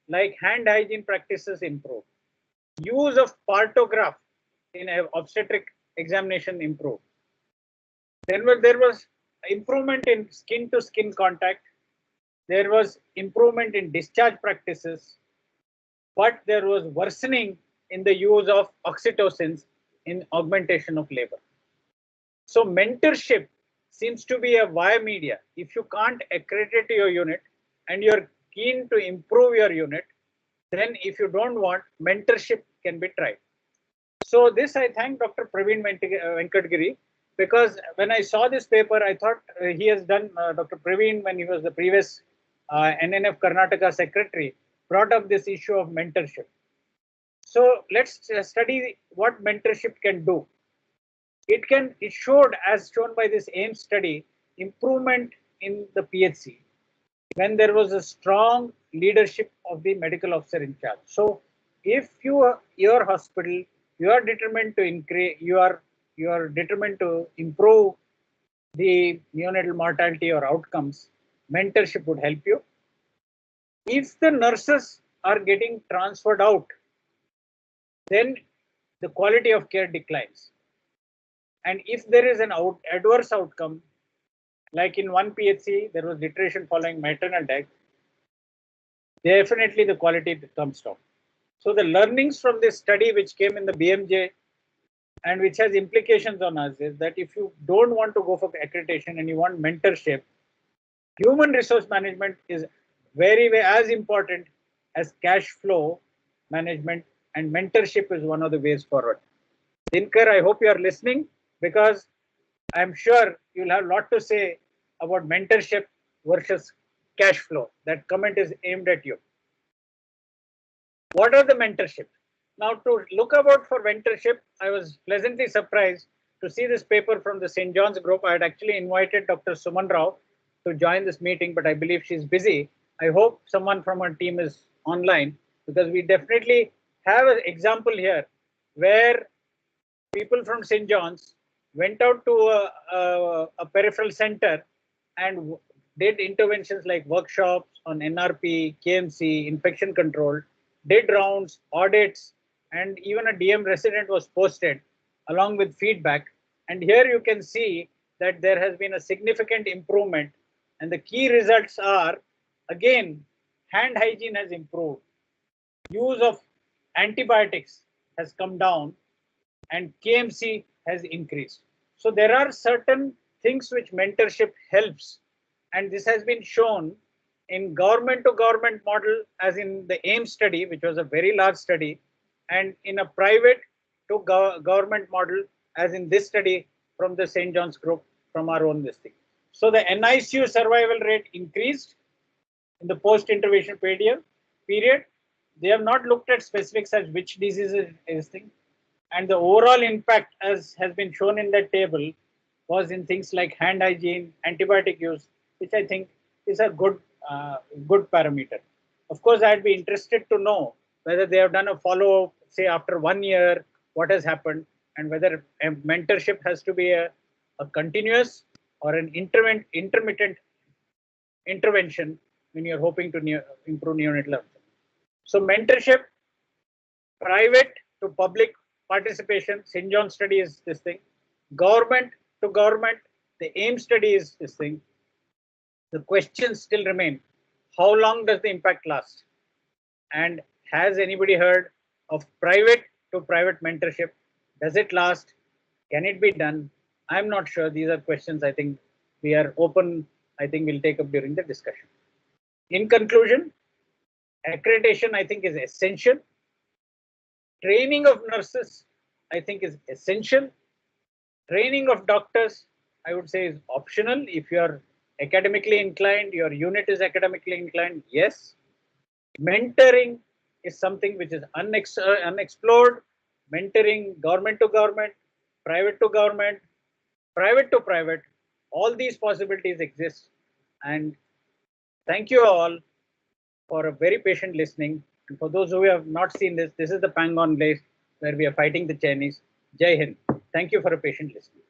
like hand hygiene practices improved. Use of partograph in obstetric examination improved. Then there was improvement in skin to skin contact. There was improvement in discharge practices, but there was worsening in the use of oxytocins in augmentation of labor. So mentorship seems to be a via media. If you can't accredit your unit and you're keen to improve your unit, then if you don't want, mentorship can be tried. So this I thank Dr. Praveen Venkatgiri, because when I saw this paper, I thought he has done, Dr. Praveen, when he was the previous NNF Karnataka secretary, brought up this issue of mentorship. So let's study what mentorship can do. It showed, as shown by this AIIMS study, improvement in the PHC when there was a strong leadership of the medical officer in charge. So if your hospital, you are determined to increase, you are determined to improve the neonatal mortality or outcomes, mentorship would help you. If the nurses are getting transferred out, then the quality of care declines. And if there is an adverse outcome, like in one PHC, there was deterioration following maternal death, definitely the quality comes down. So the learnings from this study, which came in the BMJ and which has implications on us, is that if you don't want to go for accreditation and you want mentorship, human resource management is very as important as cash flow management, and mentorship is one of the ways forward. Dinkar, I hope you are listening, because I'm sure you'll have a lot to say about mentorship versus cash flow. That comment is aimed at you. What are the mentorship? Now, to look about for mentorship, I was pleasantly surprised to see this paper from the St. John's group. I had actually invited Dr. Suman Rao to join this meeting, but I believe she's busy. I hope someone from her team is online, because we definitely have an example here where people from St. John's went out to a peripheral center and did interventions like workshops on NRP, KMC, infection control, did rounds, audits, and even a DM resident was posted along with feedback. And here you can see that there has been a significant improvement, and the key results are, again, hand hygiene has improved, use of antibiotics has come down, and KMC has increased. So there are certain things which mentorship helps, and this has been shown in government to government model, as in the AIIMS study, which was a very large study, and in a private to government model, as in this study from the St. John's group, from our own this thing. So the NICU survival rate increased in the post-intervention period. They have not looked at specifics as which diseases is thing. And the overall impact, as has been shown in that table, was in things like hand hygiene, antibiotic use, which I think is a good parameter. Of course, I'd be interested to know whether they have done a follow-up, say after 1 year, what has happened, and whether a mentorship has to be a continuous or an intermittent intervention when you're hoping to improve neonatal health. So mentorship, private to public participation, St. John study is this thing. Government to government, the AIM study is this thing. The questions still remain. How long does the impact last? And has anybody heard of private to private mentorship? Does it last? Can it be done? I'm not sure. These are questions I think we are open. I think we'll take up during the discussion. In conclusion, accreditation I think is essential. Training of nurses I think is essential. Training of doctors I would say is optional. If you are academically inclined, your unit is academically inclined, yes. Mentoring is something which is unexplored. Mentoring government to government, private to government, private to private, all these possibilities exist. And thank you all for a very patient listening. And for those who have not seen this, this is the Pangon place where we are fighting the Chinese. Jai Hind. Thank you for a patient listening.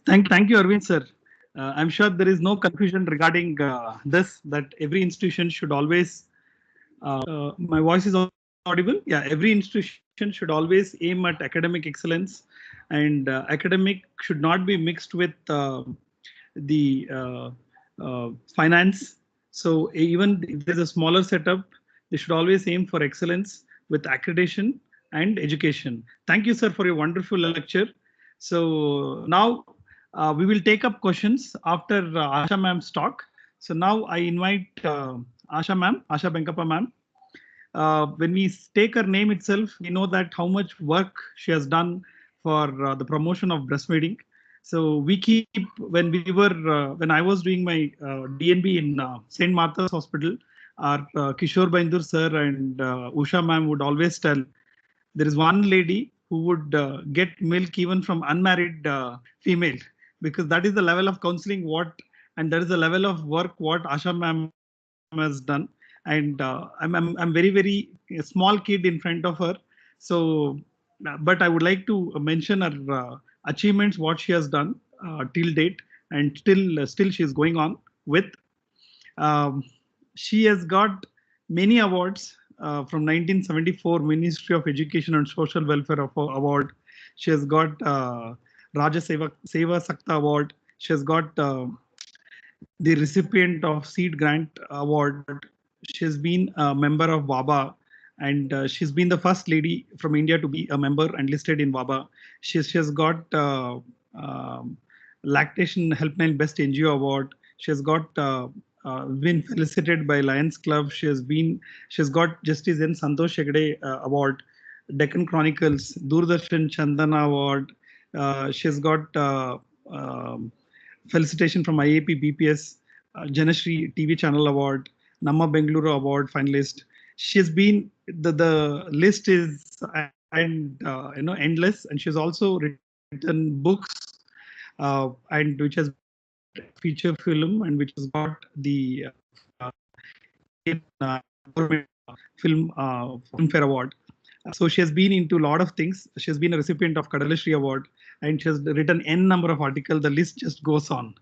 Thank you, Arvind sir. I'm sure there is no confusion regarding this, that every institution should always, my voice is audible? Yeah, every institution should always aim at academic excellence, and academic should not be mixed with the finance. So even if there's a smaller setup, they should always aim for excellence with accreditation and education. Thank you, sir, for your wonderful lecture. So now we will take up questions after Asha ma'am's talk. So now I invite Asha ma'am, Asha Benkappa ma'am. When we take her name itself, we know that how much work she has done for the promotion of breastfeeding. So we keep, when I was doing my DNB in St. Martha's Hospital, our Kishore Baindur sir and Usha ma'am would always tell, there is one lady who would get milk even from unmarried female, because that is the level of counseling and that is the level of work what Asha ma'am has done. And I'm very small kid in front of her. So, but I would like to mention her achievements, what she has done till date, and still she is going on with. She has got many awards from 1974 Ministry of Education and Social Welfare Award. She has got Raja Seva Sakta Award. She has got the recipient of Seed Grant Award. She has been a member of WABA, and she's been the first lady from India to be a member and listed in WABA. She has got Lactation Helpline Best NGO Award. She has got been felicitated by Lions Club. She has got Justice N. Santosh Hegde Award, Deccan Chronicles, Doordarshan Chandana Award. She has got felicitation from IAP BPS, Janashri TV Channel Award, Namma Bengaluru Award finalist. She has been, the list is endless, and she has also written books and which has feature film, and which has got the Filmfare Award. So she has been into a lot of things. She has been a recipient of Kadalashri Award, and she has written N number of articles. The list just goes on.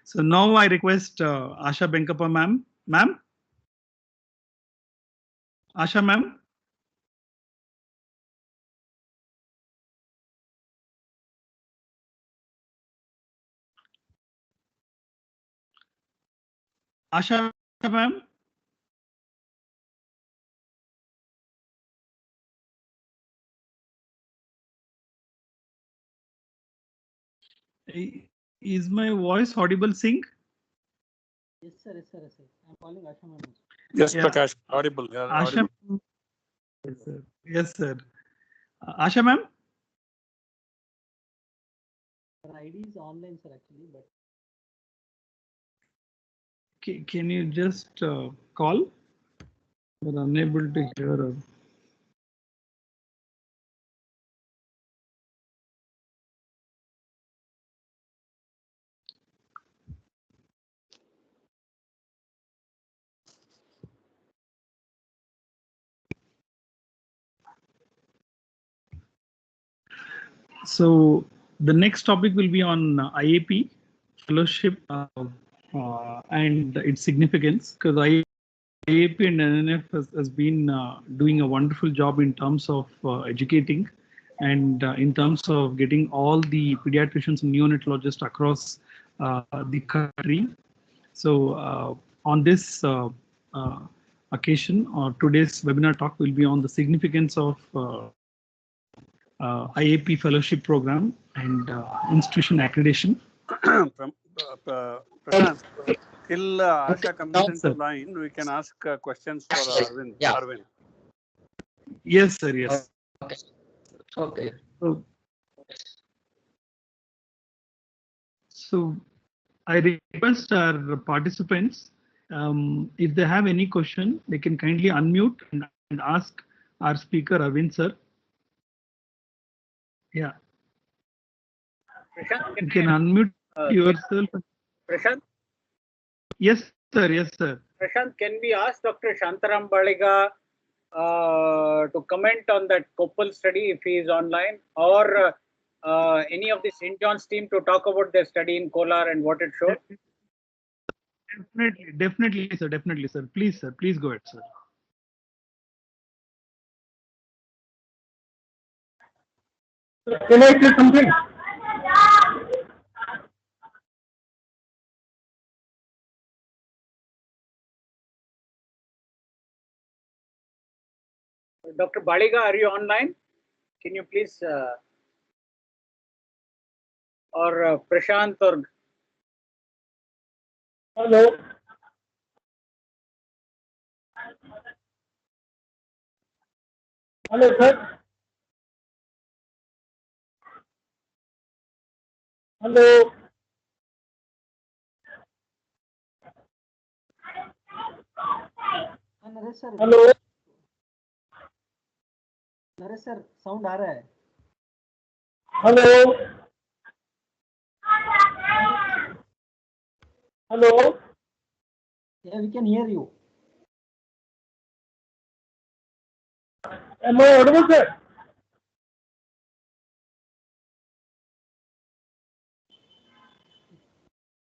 So now I request Asha Benkappa ma'am. Ma'am? Asha ma'am? Asha ma'am? Is my voice audible, Singh? Yes, sir. Yes, sir. Yes, sir. I'm calling Asha ma'am. Yes, Yeah. Prakash, audible. Yeah, Asha. audible. Yes, sir. Yes, sir. Asha ma'am? Her ID is online, sir, actually, but Can you just call? We're unable to hear her. So the next topic will be on IAP fellowship and its significance, because IAP and NNF has been doing a wonderful job in terms of educating and in terms of getting all the pediatricians and neonatologists across the country. So on this occasion, today's webinar talk will be on the significance of IAP fellowship program and institution accreditation. Prashant, till Asha comes into line, we can ask questions for Arvind. Yeah. Arvind. Yes, sir. Yes. Okay. Okay. So I request our participants, if they have any question, they can kindly unmute and ask our speaker, Arvind sir. Yeah. Prashant, You can unmute yourself. Prashant, Yes, sir. Yes, sir. Prashant, can we ask Dr. Shantaram Baliga to comment on that Koppal study if he is online, or any of the St. John's team to talk about their study in Kolar and what it showed? Definitely, sir. Definitely, sir. Please, sir. Please go ahead, sir. Can I say something? Dr. Baliga, are you online? Can you please, or Prashant, or Hello. Hello, sir. Hello. Naresh sir hello Naresh sir sound आ रहा है hello hello yeah we can hear you am I audible, sir?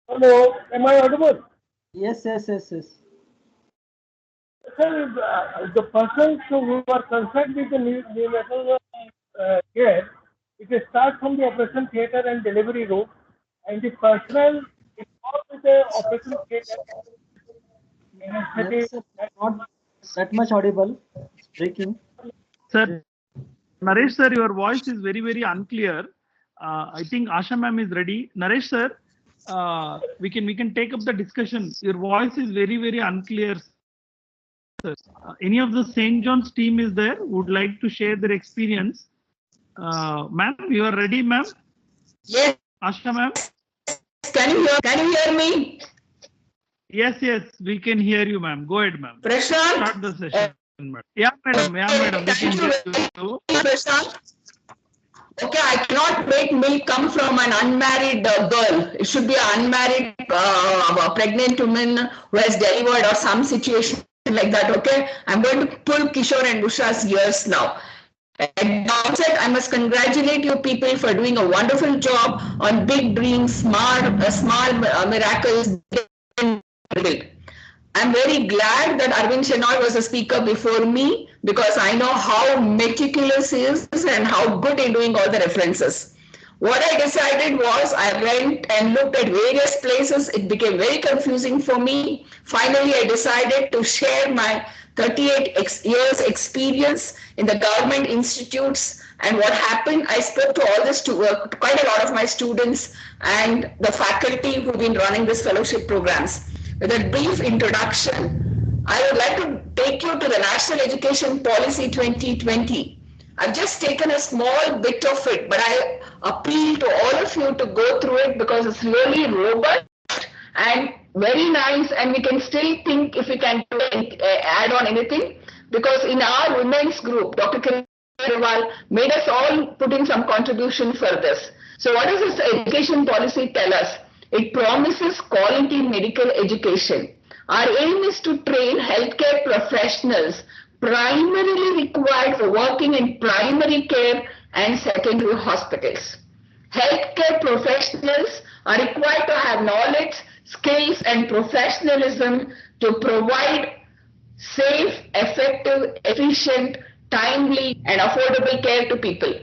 Hello, am I audible? yes Sir, the persons who are concerned with the neonatal care, it starts from the operation theatre and delivery room, and the personnel involved with the operation theatre. Narish sir, not that much audible, it's breaking. Sir, Naresh sir, your voice is very, very unclear. I think Asha ma'am is ready. Naresh sir, we can take up the discussion. Your voice is very, very unclear, sir. Any of the St. John's team is there? Would like to share their experience? Ma'am, you are ready, ma'am? Yes. Asha ma'am? Can you hear me? Yes, we can hear you, ma'am. Go ahead, ma'am. Prashant? Start the session, madam. Yeah, madam. We can hear you. Prashant? Okay, I cannot make milk come from an unmarried girl. It should be an unmarried pregnant woman who has delivered or some situation like that. Okay, I'm going to pull Kishore and Bushra's ears now. At the outset, I must congratulate you people for doing a wonderful job on big dreams, small miracles. I'm very glad that Arvind Shenoy was a speaker before me because I know how meticulous he is and how good in doing all the references. What I decided was I went and looked at various places. It became very confusing for me. Finally, I decided to share my 38 years experience in the government institutes. And what happened, I spoke to all this quite a lot of my students and the faculty who've been running this fellowship programs. With a brief introduction, I would like to take you to the National Education Policy 2020. I've just taken a small bit of it, but I appeal to all of you to go through it because it's really robust and very nice, and we can still think if we can add on anything, because in our women's group, Dr. Kiran made us all put in some contribution for this. So what does this education policy tell us? It promises quality medical education. Our aim is to train healthcare professionals primarily required for working in primary care and secondary hospitals. Healthcare professionals are required to have knowledge, skills, and professionalism to provide safe, effective, efficient, timely, and affordable care to people.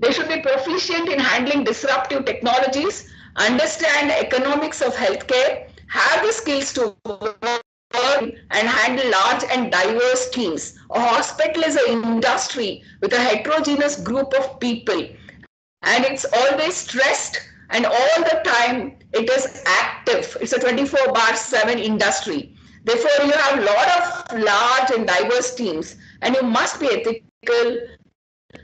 They should be proficient in handling disruptive technologies, understand economics of healthcare, have the skills to work and handle large and diverse teams. A hospital is an industry with a heterogeneous group of people, and it's always stressed, and all the time it is active. It's a 24/7 industry. Therefore, you have a lot of large and diverse teams, and you must be ethical,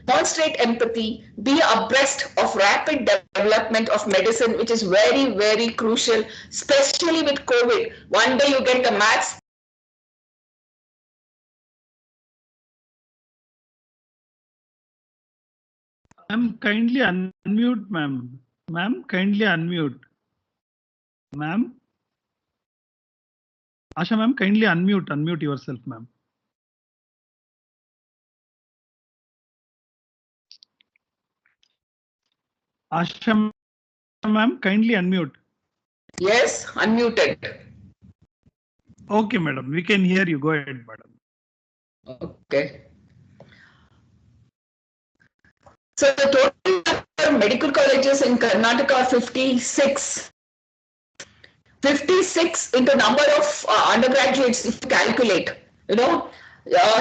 demonstrate empathy, be abreast of rapid development of medicine, which is very, very crucial, especially with COVID. One day you get the maths. Ma'am, kindly unmute, ma'am. Ma'am, kindly unmute. Ma'am. Asha, ma'am, kindly unmute yourself, ma'am. Asha, ma'am, kindly unmute. Yes, unmuted. Okay, madam, we can hear you. Go ahead, madam. Okay. So the total number of medical colleges in Karnataka are 56. 56 into number of undergraduates, if you calculate,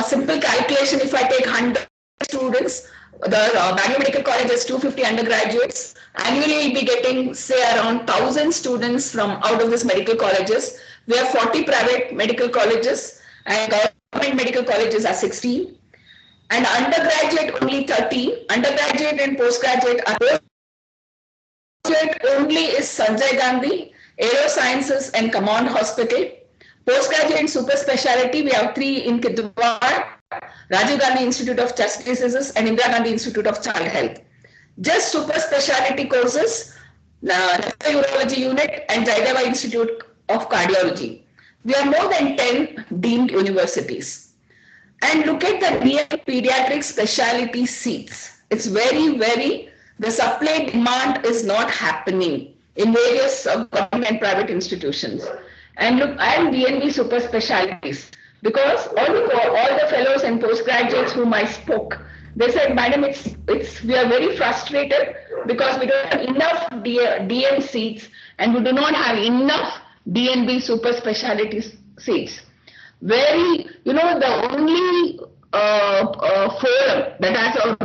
simple calculation, if I take 100 students, the Bangalore Medical College has 250 undergraduates. Annually, we'll be getting, say, around 1,000 students from out of these medical colleges. We have 40 private medical colleges, and government medical colleges are 16. And undergraduate only 30. Undergraduate and postgraduate are postgraduate only is Sanjay Gandhi, Aero Sciences and Command Hospital. Postgraduate and super specialty, we have 3 in Kidwar, Rajiv Gandhi Institute of Chest Diseases and Indira Gandhi Institute of Child Health. Just super specialty courses, Urology Unit and Jaidava Institute of Cardiology. We have more than 10 deemed universities. And look at the real pediatric specialty seats. It's very, the supply demand is not happening in various government and private institutions. And look, and DNB super specialties, because all the fellows and postgraduates whom I spoke, they said, madam, we are very frustrated because we don't have enough DN seats and we do not have enough DNB super specialty seats. The only forum that has a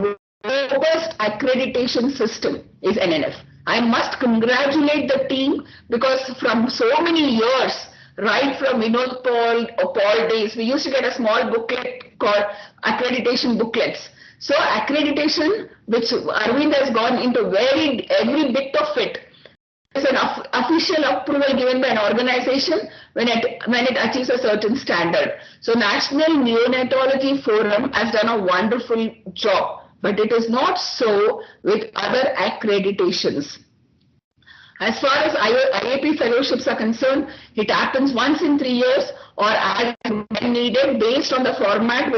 robust accreditation system is NNF. I must congratulate the team, because from so many years, right from Vinod Paul days, we used to get a small booklet called accreditation booklets. So accreditation, which Arvind has gone into every bit of it, is an official approval given by an organization when it achieves a certain standard. So National Neonatology Forum has done a wonderful job, but it is not so with other accreditations. As far as IAP fellowships are concerned, it happens once in 3 years or as needed based on the format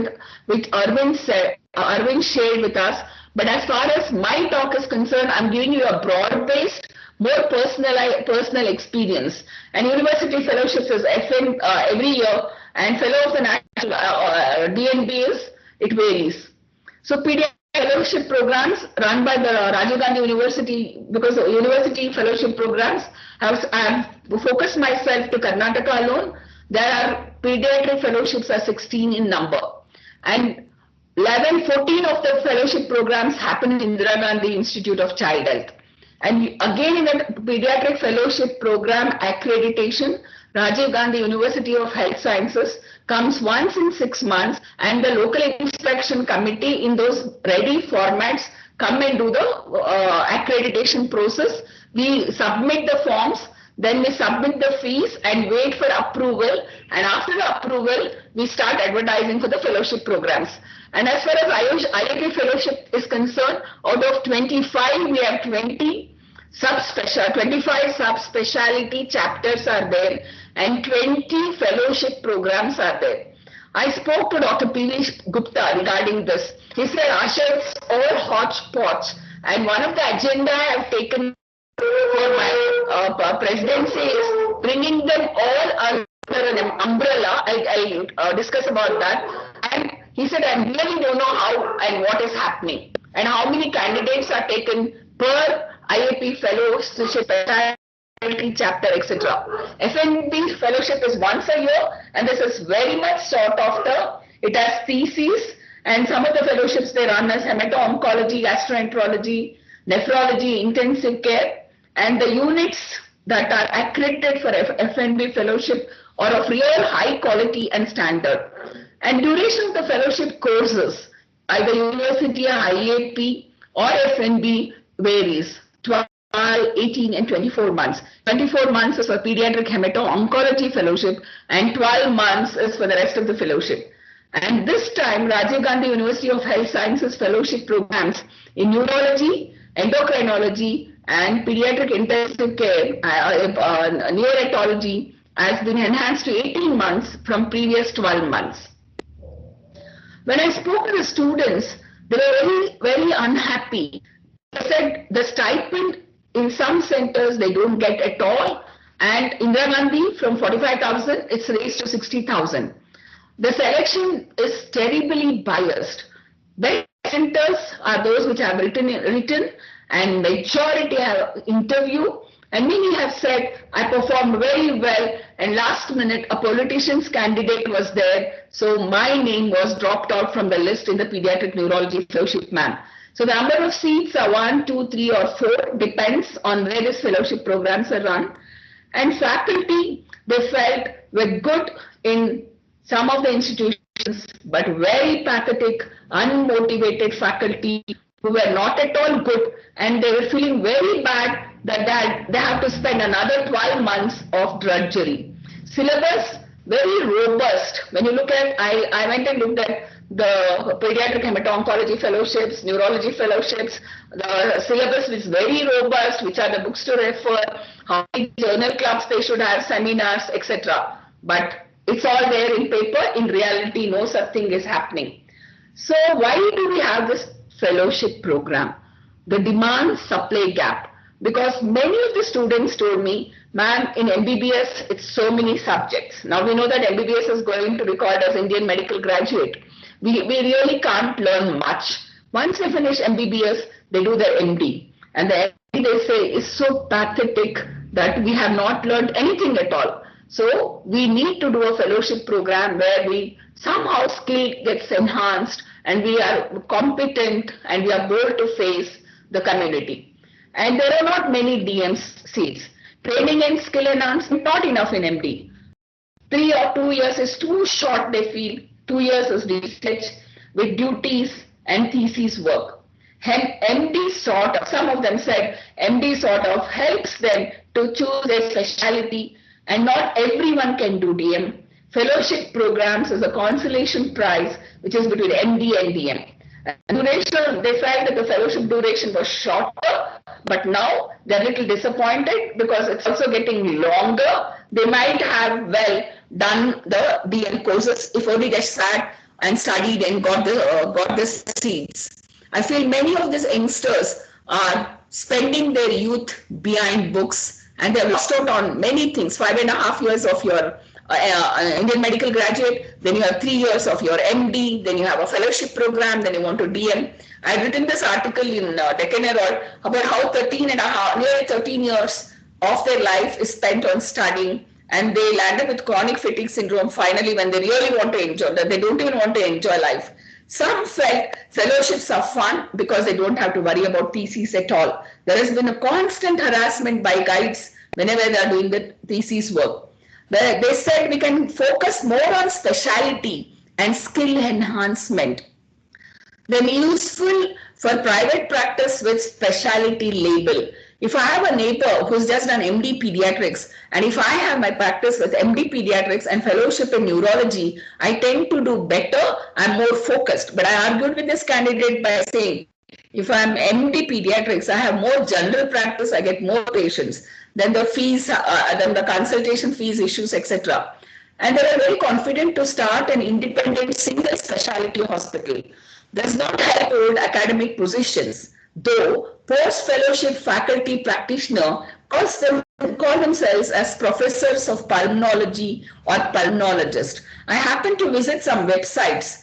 which Arvind shared with us. But as far as my talk is concerned, I'm giving you a broad-based, more personal experience. And university fellowships is FN every year, and fellow of the national DNB it varies. So pediatric fellowship programs run by the Rajiv Gandhi University, because the university fellowship programs I have focused myself to Karnataka alone. There are pediatric fellowships are 16 in number, and 14 of the fellowship programs happen in Indira Gandhi Institute of Child Health. And again, in the pediatric fellowship program accreditation, Rajiv Gandhi University of Health Sciences comes once in 6 months, and the local inspection committee in those ready formats come and do the accreditation process. We submit the forms, then we submit the fees and wait for approval. And after the approval, we start advertising for the fellowship programs. And as far as IAP fellowship is concerned, out of 25, we have 25 subspecialty chapters are there, and 20 fellowship programs are there. I spoke to Dr. P.V. Gupta regarding this. He said, Asha, it's all hodgepodge. And one of the agenda I have taken for my presidency is bringing them all under an umbrella. I'll discuss about that. And He said, I really don't know how and what is happening and how many candidates are taken per IAP fellowship chapter, etc. FNB fellowship is once a year, and this is very much sought after. It has theses, and some of the fellowships they run as hemato-oncology, gastroenterology, nephrology, intensive care, and the units that are accredited for FNB fellowship are of real high quality and standard. And duration of the fellowship courses, either university or IAP or FNB varies, 12, 18 and 24 months. 24 months is for pediatric hemato-oncology fellowship and 12 months is for the rest of the fellowship. And this time, Rajiv Gandhi University of Health Sciences fellowship programs in neurology, endocrinology and pediatric intensive care, neonatology has been enhanced to 18 months from previous 12 months. When I spoke to the students, they were very unhappy. They said the stipend in some centers they don't get at all, and Indira Gandhi from 45,000 it's raised to 60,000. The selection is terribly biased. Best centers are those which have written and majority have interview, and many have said I performed very well and last minute a politician's candidate was there, so my name was dropped out from the list in the pediatric neurology fellowship, ma'am. So the number of seats are 1, 2, 3 or 4, depends on where these fellowship programs are run. And faculty, they felt were good in some of the institutions, but very pathetic, unmotivated faculty who were not at all good, and they were feeling very bad that they have to spend another 12 months of drudgery. Syllabus, very robust. When you look at, I went and looked at the pediatric hemato-oncology fellowships, neurology fellowships, the syllabus is very robust, which are the books to refer, how many journal clubs they should have, seminars, etc. But it's all there in paper. In reality, no such thing is happening. So why do we have this fellowship program? The demand-supply gap. Because many of the students told me, ma'am, in MBBS, it's so many subjects. Now we know that MBBS is going to record as Indian medical graduate. We really can't learn much. Once they finish MBBS, they do their MD. And the MD, they say, is so pathetic that we have not learned anything at all. So we need to do a fellowship program where we somehow skill gets enhanced and we are competent and we are bold to face the community. And there are not many DM seats. Training and skill enhancement, not enough in MD. 3 or 2 years is too short, they feel. 2 years is research with duties and thesis work. MD sort of, some of them said, MD sort of helps them to choose their specialty, and not everyone can do DM. Fellowship programs is a consolation prize, which is between MD and DM. Duration, they felt that the fellowship duration was shorter, but now they're a little disappointed because it's also getting longer. They might have done the DM courses if only they sat and studied and got the seats. I feel many of these youngsters are spending their youth behind books and they've lost out on many things. 5.5 years of your Indian medical graduate, then you have 3 years of your MD, then you have a fellowship program, then you want to DM. I've written this article in Deccan Herald about how nearly 13 years of their life is spent on studying, and they landed with chronic fatigue syndrome finally when they really want to enjoy, that they don't even want to enjoy life. Some felt fellowships are fun because they don't have to worry about theses at all. There has been a constant harassment by guides whenever they are doing the thesis work. They said we can focus more on specialty and skill enhancement. Then useful for private practice with specialty label. If I have a neighbor who's just done MD pediatrics, and if I have my practice with MD pediatrics and fellowship in neurology, I tend to do better, I'm more focused. But I argued with this candidate by saying, if I'm MD pediatrics, I have more general practice, I get more patients. Then the fees, then the consultation fees issues, etc. And they are very confident to start an independent single specialty hospital. Does not help old academic positions, though post-fellowship faculty practitioner call themselves as professors of pulmonology or pulmonologist. I happened to visit some websites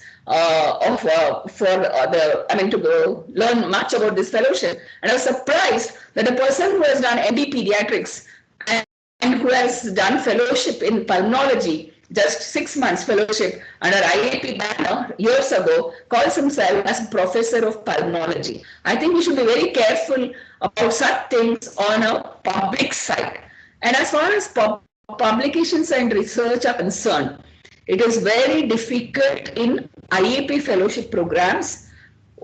to learn much about this fellowship. And I was surprised that a person who has done MD pediatrics and who has done fellowship in pulmonology, just 6 months fellowship under IAP banner years ago, calls himself as professor of pulmonology. I think we should be very careful about such things on a public side. And as far as publications and research are concerned, it is very difficult in IAP fellowship programs,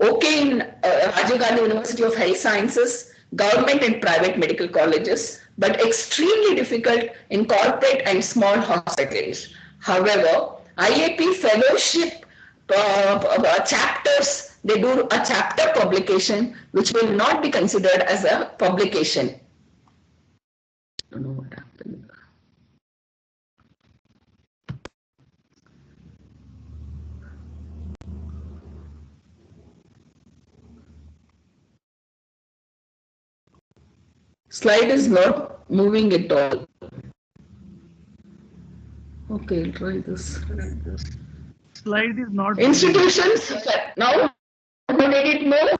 okay in Rajiv Gandhi University of Health Sciences, government and private medical colleges, but extremely difficult in corporate and small hospitals. However, IAP fellowship chapters, they do a chapter publication which will not be considered as a publication. I don't know what happened. Slide is not moving at all. Okay, I'll try this. Slide is not. Institutions, now you need it more.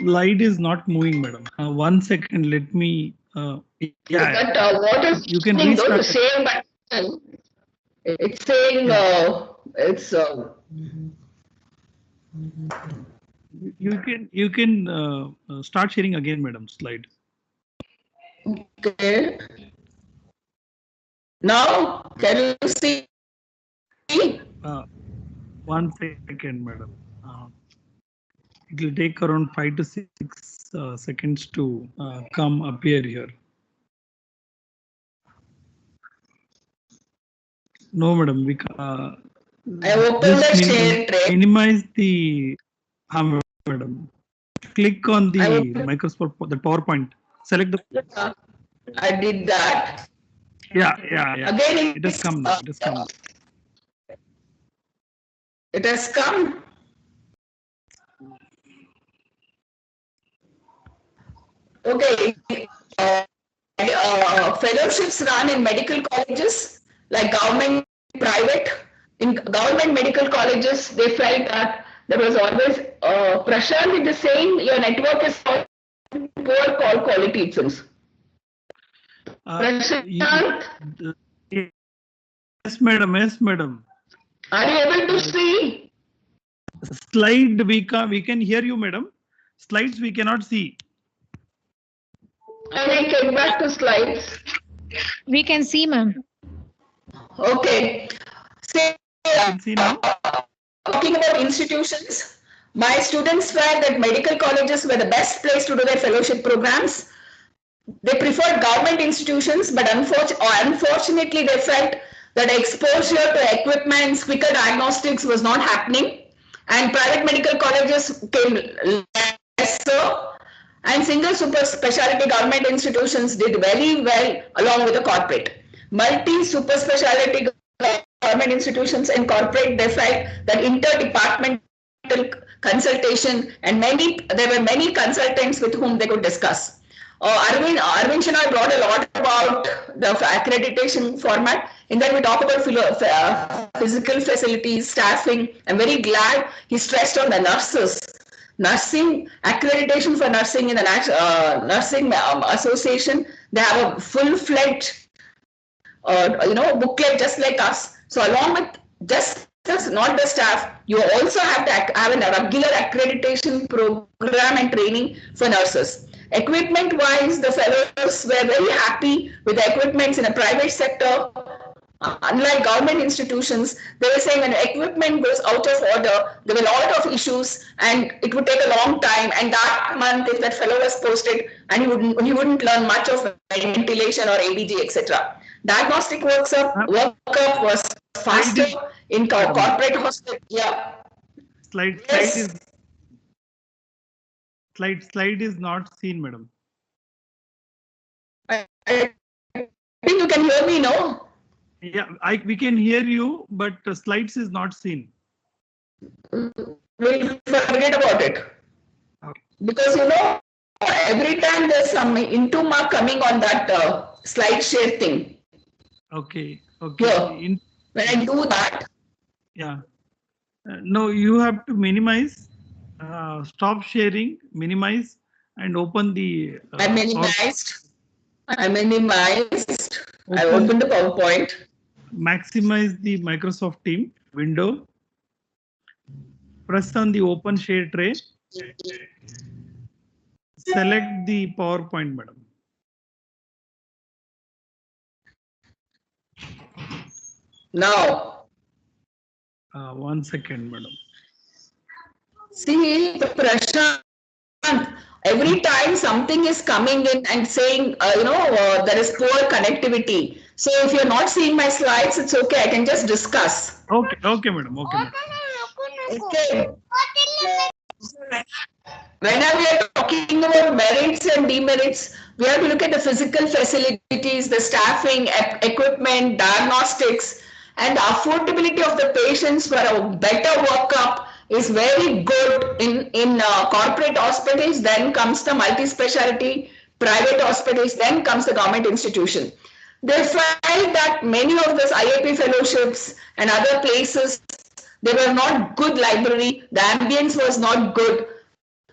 Slide is not moving, madam. 1 second, let me. Yeah. But what is you can saying, restart. the same button? It's saying it's. You can start sharing again, madam. Slide. Okay. Now can you see? 1 second, madam. It will take around 5 to 6 seconds to come appear here. No, madam. We I open the share tray. Minimize the. Madam. Click on the Microsoft, the PowerPoint. Select the. I did that. Yeah. Again, it has come now. It has come. It has come. Okay. Fellowships run in medical colleges, like government, private. In government medical colleges, they felt that there was always Prashant is the saying your network is poor call quality, it seems. Prashant? Yes, madam. Yes, madam. Are you able to see? Slide, we can hear you, madam. Slides we cannot see. Can I get back to slides? We can see, ma'am. Okay. Say, Can see now. talking about institutions, my students felt that medical colleges were the best place to do their fellowship programs. They preferred government institutions, but unfortunately, they felt that exposure to equipment, quicker diagnostics was not happening, and private medical colleges came lesser, and single super specialty government institutions did very well along with the corporate. Multi super specialty government institutions and corporate, they felt that interdepartmental consultation and there were many consultants with whom they could discuss. Arvind Shenoy brought a lot about the accreditation format. In that we talk about physical facilities, staffing. I'm very glad he stressed on the nurses. Nursing accreditation for nursing in the nursing association. They have a full-fledged, booklet just like us. So along with just not the staff, you also have to have a regular accreditation program and training for nurses. Equipment wise, the fellows were very happy with the equipments in the private sector. Unlike government institutions, they were saying when equipment goes out of order, there were a lot of issues and it would take a long time. And that month, if that fellow was posted, and he wouldn't learn much of ventilation or ABG, etc. Diagnostic workup was faster in corporate hospital. Yeah. Slide is not seen, madam. I think you can hear me, no? Yeah, we can hear you, but slides is not seen. We'll forget about it. Okay. Because every time there's some into mark coming on that slide share thing. Okay. Yeah. When I do that, Yeah. No, you have to minimize, stop sharing, minimize, and open the. I minimized. I minimized. I Open, opened the PowerPoint. maximize the Microsoft Team window. Press on the open share tray. Select the PowerPoint, madam. Now, 1 second, madam. see, Prashant, every time something is coming in and saying, there is poor connectivity. So if you're not seeing my slides, it's okay. I can just discuss. Okay, okay, madam. Okay, madam. Okay. Whenever we are talking about merits and demerits, we have to look at the physical facilities, the staffing, equipment, diagnostics, and the affordability of the patients for a better workup is very good in corporate hospitals. Then comes the multi-specialty private hospitals. Then comes the government institution. They felt that many of those IAP fellowships and other places, they were not good library. The ambience was not good.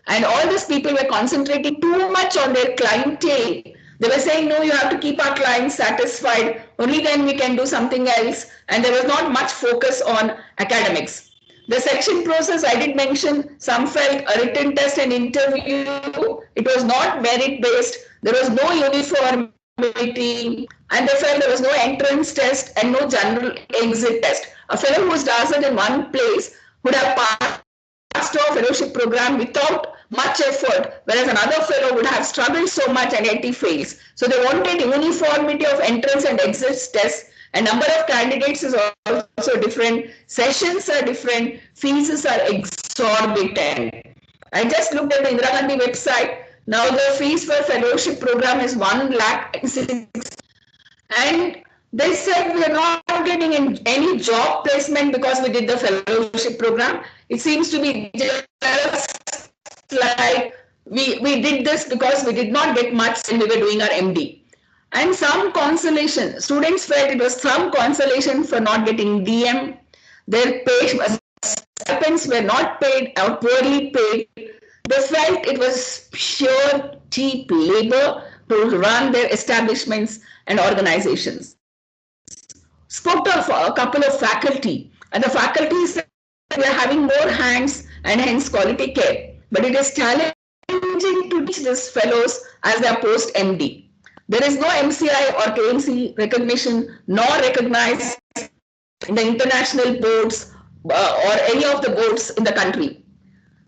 And all these people were concentrating too much on their clientele. They were saying, no, you have to keep our clients satisfied. Only then we can do something else. And there was not much focus on academics. The selection process, I did mention, some felt a written test and interview. It was not merit based. There was no uniformity. And they felt there was no entrance test and no general exit test. A fellow who does it in one place would have passed a fellowship program without much effort, whereas another fellow would have struggled so much and yet he fails. So they wanted uniformity of entrance and exit tests, and number of candidates is also different, sessions are different, fees are exorbitant. I just looked at the Indira Gandhi website. Now the fees for fellowship program is 1 lakh, and they said we are not getting any job placement because we did the fellowship program. It seems to be just like we did this because we did not get much when we were doing our MD. And some consolation, students felt it was some consolation for not getting DM. Their stipends were not paid or poorly paid. They felt it was pure cheap labor to run their establishments and organizations. Spoke to a couple of faculty, and the faculty said we are having more hands and hence quality care. But it is challenging to teach these fellows as their post MD. There is no MCI or KMC recognition nor recognized in the international boards or any of the boards in the country.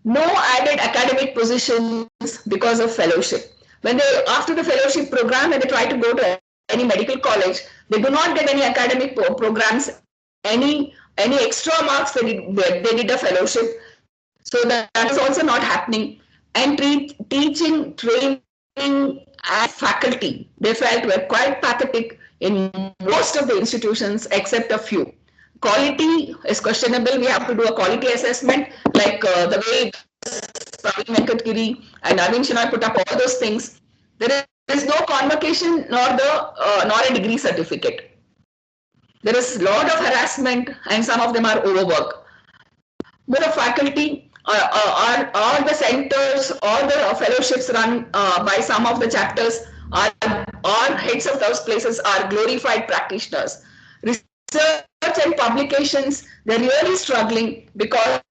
No added academic positions because of fellowship. When they, after the fellowship program, when they try to go to any medical college, they do not get any academic programs, any extra marks when they did a fellowship. So that is also not happening. And teaching, training as faculty, they felt were quite pathetic in most of the institutions except a few. Quality is questionable. We have to do a quality assessment, like the way Praveen Venkatgiri and Arvind Shenoy put up all those things. There is no convocation nor a degree certificate. There is a lot of harassment and some of them are overwork. More of faculty, all the centers, all the fellowships run by some of the chapters are heads of those places are glorified practitioners. Research and publications, they're really struggling because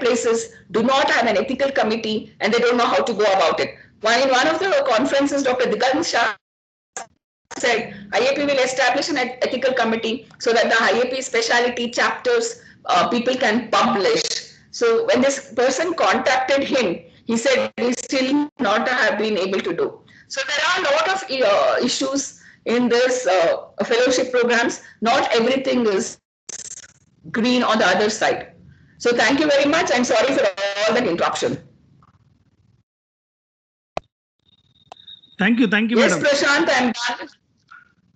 places do not have an ethical committee and they don't know how to go about it. In one of the conferences, Dr. Digant Shah said IAP will establish an ethical committee so that the IAP specialty chapters people can publish. So when this person contacted him, he said we still not have been able to do. So there are a lot of issues in this fellowship programs. Not everything is green on the other side. So thank you very much and sorry for all that interruption. Thank you, madam. Yes, Prashant, I'm done.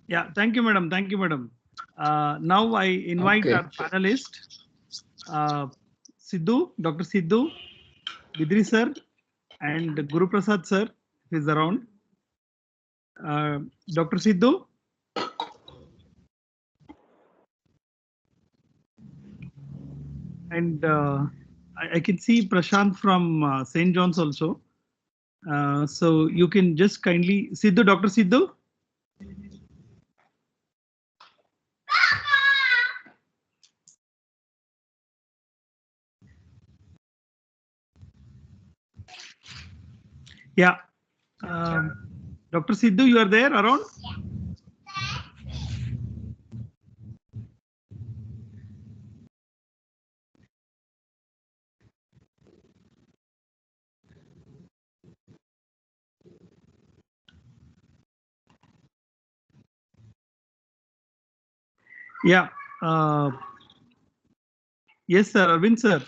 Yeah, thank you, madam. Thank you, madam. Now I invite our panelist, Sidhu, Dr. Sidhu, Bidri sir, and Guru Prasad sir is around. Dr. Sidhu. And I can see Prashant from St. John's also. So you can just kindly Sidhu, Dr. Sidhu. Yeah. Dr. Sidhu, you are there around? Yeah. Yes, sir. Arvind, sir.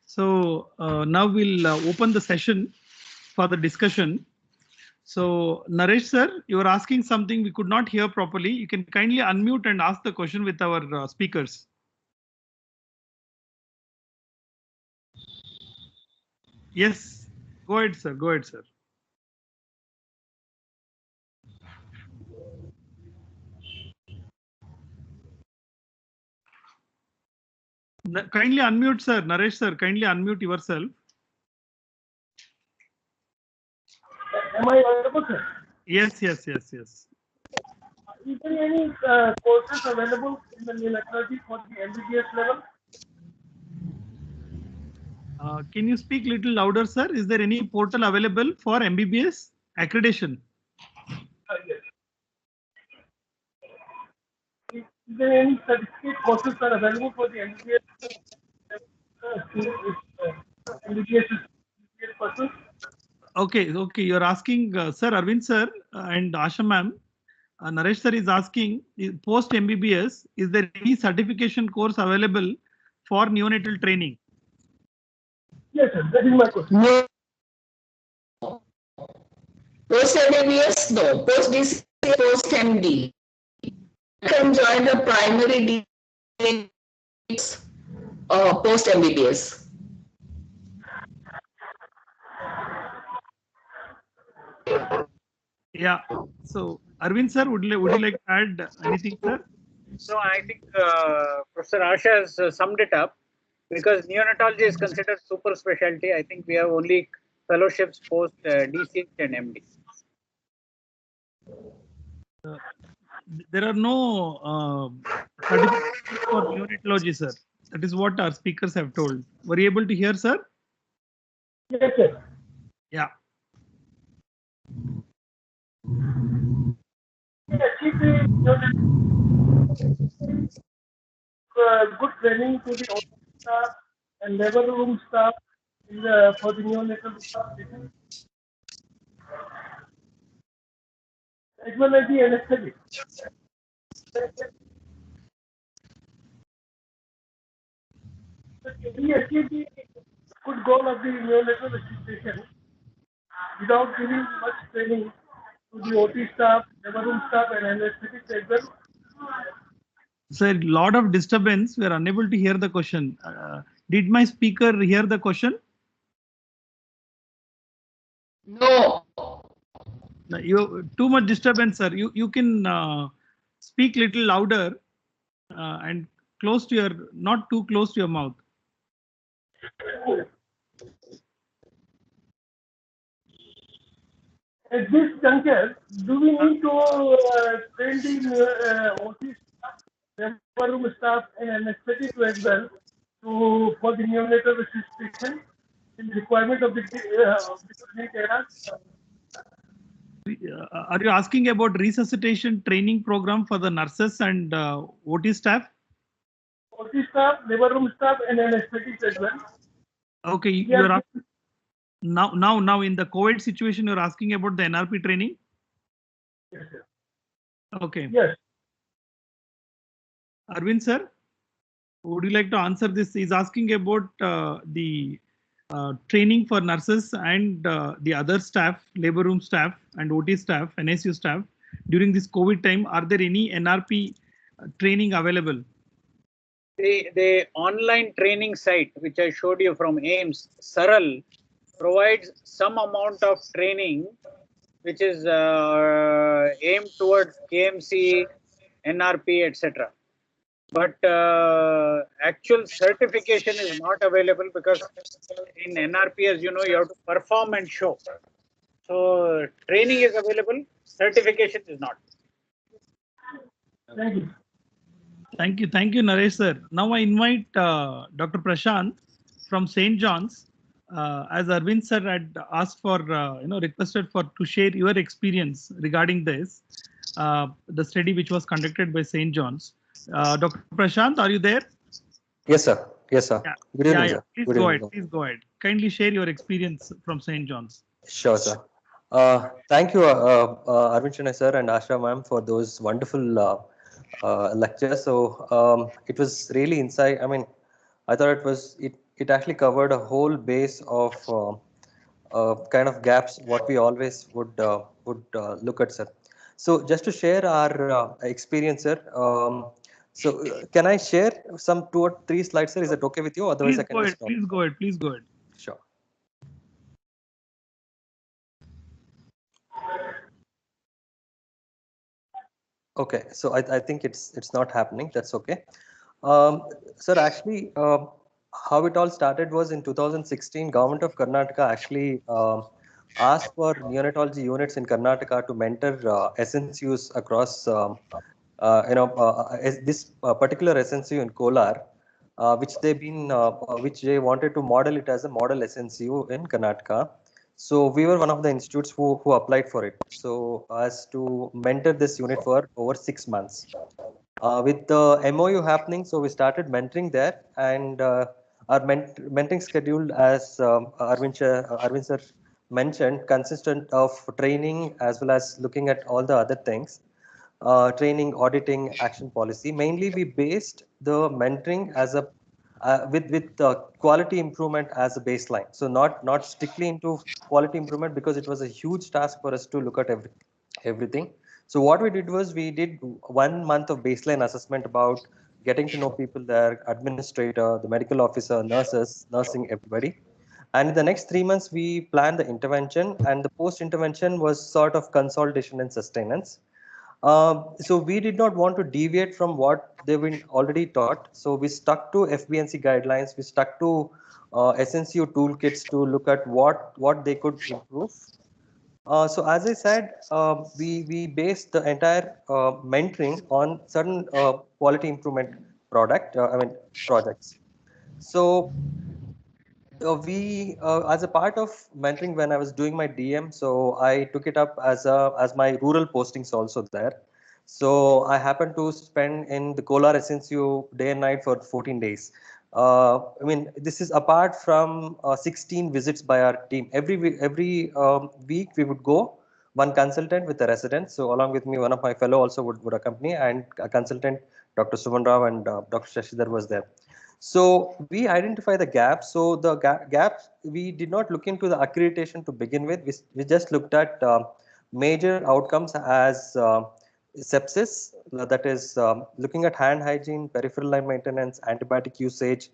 So now we'll open the session for the discussion. So Naresh, sir, you are asking something we could not hear properly. You can kindly unmute and ask the question with our speakers. Yes. Go ahead, sir. Go ahead, sir. Kindly unmute, sir. Naresh, sir, kindly unmute yourself. Am I audible, sir? Yes, yes, yes, yes. Is there any courses available in the neonatology for the MBBS level? Can you speak little louder, sir? Is there any portal available for MBBS accreditation? Yes. Is there any certificate courses are available for the MBBS? MBBS courses? Okay, okay. You're asking, sir, Arvind, sir, and Asha, ma'am. Naresh, sir is asking, post MBBS, is there any certification course available for neonatal training? Yes, sir. That is my question. No. Post MBBS, no. Post DC, post MD. You can join the primary post MBBS. Yeah. So, Arvind, sir, would you like to add anything, sir? So I think Professor Asha has summed it up. Because neonatology is considered super specialty, I think we have only fellowships post DCH and MD. There are no certificates for neonatology, sir. That is what our speakers have told. Were you able to hear, sir? Yes, sir. Yeah. Good training to the office staff and labor room staff for the neonatal patient, as well as the anesthetic. Can we achieve the good goal of the neonatal resuscitation without giving much training to the OT staff, labor room staff, and anesthetics as well? So a lot of disturbance. We are unable to hear the question. Did my speaker hear the question? No. You too much disturbance, sir. You can speak little louder and close to your, not too close to your mouth. At this juncture, do we need to train the OT staff, labor room staff, and anesthetic as well for the neonatal resuscitation in the requirement of the current era? Are you asking about resuscitation training program for the nurses and OT staff? OT staff, labor room staff, and anesthetics as well. Okay, you're asking now in the COVID situation, you're asking about the NRP training? Yes, sir. Okay. Yes. Arvind, sir, would you like to answer this? He's asking about the training for nurses and the other staff, labor room staff and OT staff, NSU staff during this COVID time. Are there any NRP training available? The online training site, which I showed you from AIMS, Saral, provides some amount of training, which is aimed towards KMC, NRP, etc. but actual certification is not available because in NRP, as you know, you have to perform and show. So training is available, certification is not. Thank you. Thank you, Naresh sir. Now I invite Dr. Prashant from St. John's. As Arvind sir had asked for, requested for to share your experience regarding this, the study which was conducted by St. John's. Dr. Prashant, are you there? Yes, sir. Yes, sir. Yeah. Good evening, Yeah. sir. Please Good go evening, ahead. sir. Please go ahead. Kindly share your experience from St. John's. Sure, sir. Thank you, Arvind Shenoy sir and Asha ma'am for those wonderful lectures. So it was really insight. I mean, I thought it actually covered a whole base of kind of gaps what we always would look at, sir. So just to share our experience, sir. Can I share some 2 or 3 slides, sir? Is that okay with you? Otherwise, Please I can go just ahead. stop. Please go ahead. Please go ahead. Sure. Okay, so I think it's not happening. That's okay. Sir, actually, how it all started was in 2016. Government of Karnataka actually asked for neonatology units in Karnataka to mentor SNCUs across, this particular SNCU in Kolar, which they wanted to model it as a model SNCU in Karnataka. So we were one of the institutes who applied for it. So as to mentor this unit for over 6 months. With the MOU happening, so we started mentoring there, and our mentoring schedule, as Arvind sir mentioned, consistent of training as well as looking at all the other things, training, auditing, action policy. Mainly, we based the mentoring as a with quality improvement as a baseline. So not strictly into quality improvement because it was a huge task for us to look at everything. So what we did was we did 1 month of baseline assessment about getting to know people there, administrator, the medical officer, nurses, nursing, everybody. And in the next 3 months, we planned the intervention, and the post-intervention was sort of consolidation and sustenance. So we did not want to deviate from what they've been already taught. So we stuck to FBNC guidelines. We stuck to SNCU toolkits to look at what they could improve. So as I said, we based the entire mentoring on certain quality improvement projects. So as a part of mentoring, when I was doing my DM, so I took it up as my rural postings also there. So I happened to spend in the Kolar SNCU day and night for 14 days. I mean, this is apart from 16 visits by our team. Every week we would go, one consultant with a resident. So along with me, one of my fellow also would accompany, and a consultant, Dr. Suman Rao and Dr. Shashidhar was there. So we identify the gaps. So the gaps, we did not look into the accreditation to begin with. We just looked at major outcomes as sepsis, that is looking at hand hygiene, peripheral line maintenance, antibiotic usage.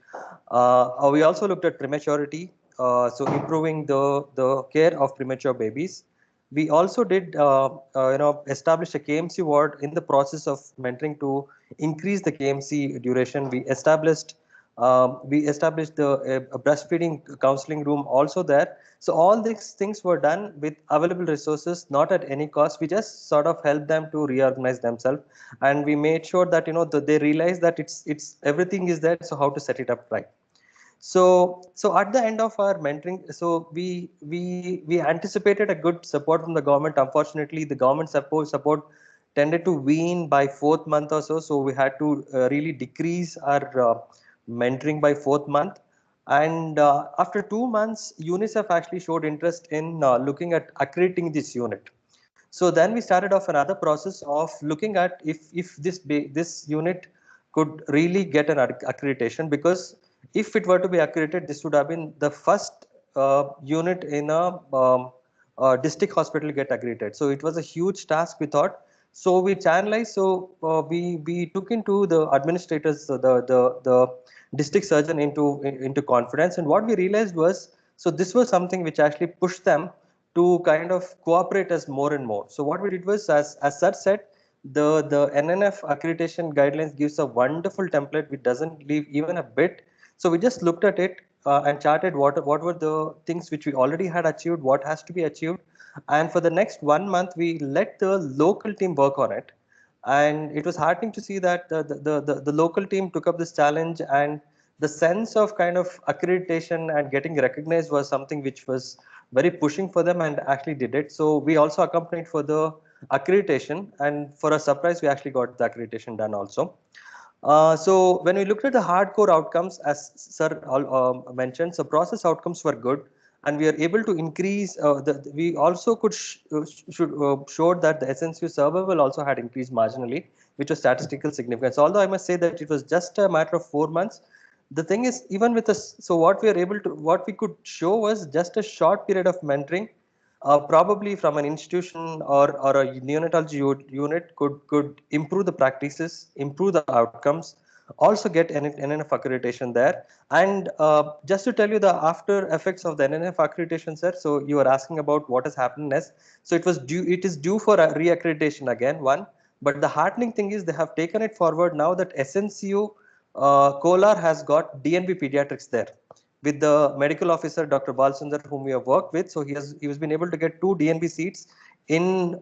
We also looked at prematurity, so improving the care of premature babies. We also did, establish a KMC ward in the process of mentoring to increase the KMC duration. We established the breastfeeding counseling room also there. So all these things were done with available resources, not at any cost. We just sort of helped them to reorganize themselves, and we made sure that they realize that it's everything is there. So how to set it up right. So at the end of our mentoring, so we anticipated a good support from the government. Unfortunately, the government support tended to wane by 4th month or so. So we had to really decrease our mentoring by 4th month. And after 2 months, UNICEF actually showed interest in looking at accrediting this unit. So then we started off another process of looking at if this unit could really get an accreditation, because if it were to be accredited, this would have been the first unit in district hospital get accredited. So it was a huge task, we thought. So we channelized. So we took into the administrators, the district surgeon into confidence. And what we realized was, so this was something which actually pushed them to kind of cooperate us more and more. So what we did was, as Sir said, the NNF accreditation guidelines gives a wonderful template which doesn't leave even a bit. So we just looked at it and charted what were the things which we already had achieved, what has to be achieved, and for the next 1 month we let the local team work on it. And it was heartening to see that the local team took up this challenge, and the sense of kind of accreditation and getting recognized was something which was very pushing for them, and actually did it. So we also accompanied for the accreditation, and for a surprise we actually got the accreditation done also. So when we looked at the hardcore outcomes, as sir mentioned, so process outcomes were good, and we are able to increase. We also could showed that the SNCU survival also had increased marginally, which was statistical significance. Although I must say that it was just a matter of 4 months. The thing is, even with us, so what we are able to, what we could show was just a short period of mentoring. Probably from an institution or a neonatology unit could improve the practices, improve the outcomes, also get NNF accreditation there. And just to tell you the after effects of the NNF accreditation, sir. So you are asking about what has happened next. So it is due for a reaccreditation again, one. But the heartening thing is they have taken it forward now that SNCU Kolar has got DNB pediatrics there with the medical officer, Dr. Balsundar, whom we have worked with. So he has been able to get 2 DNB seats in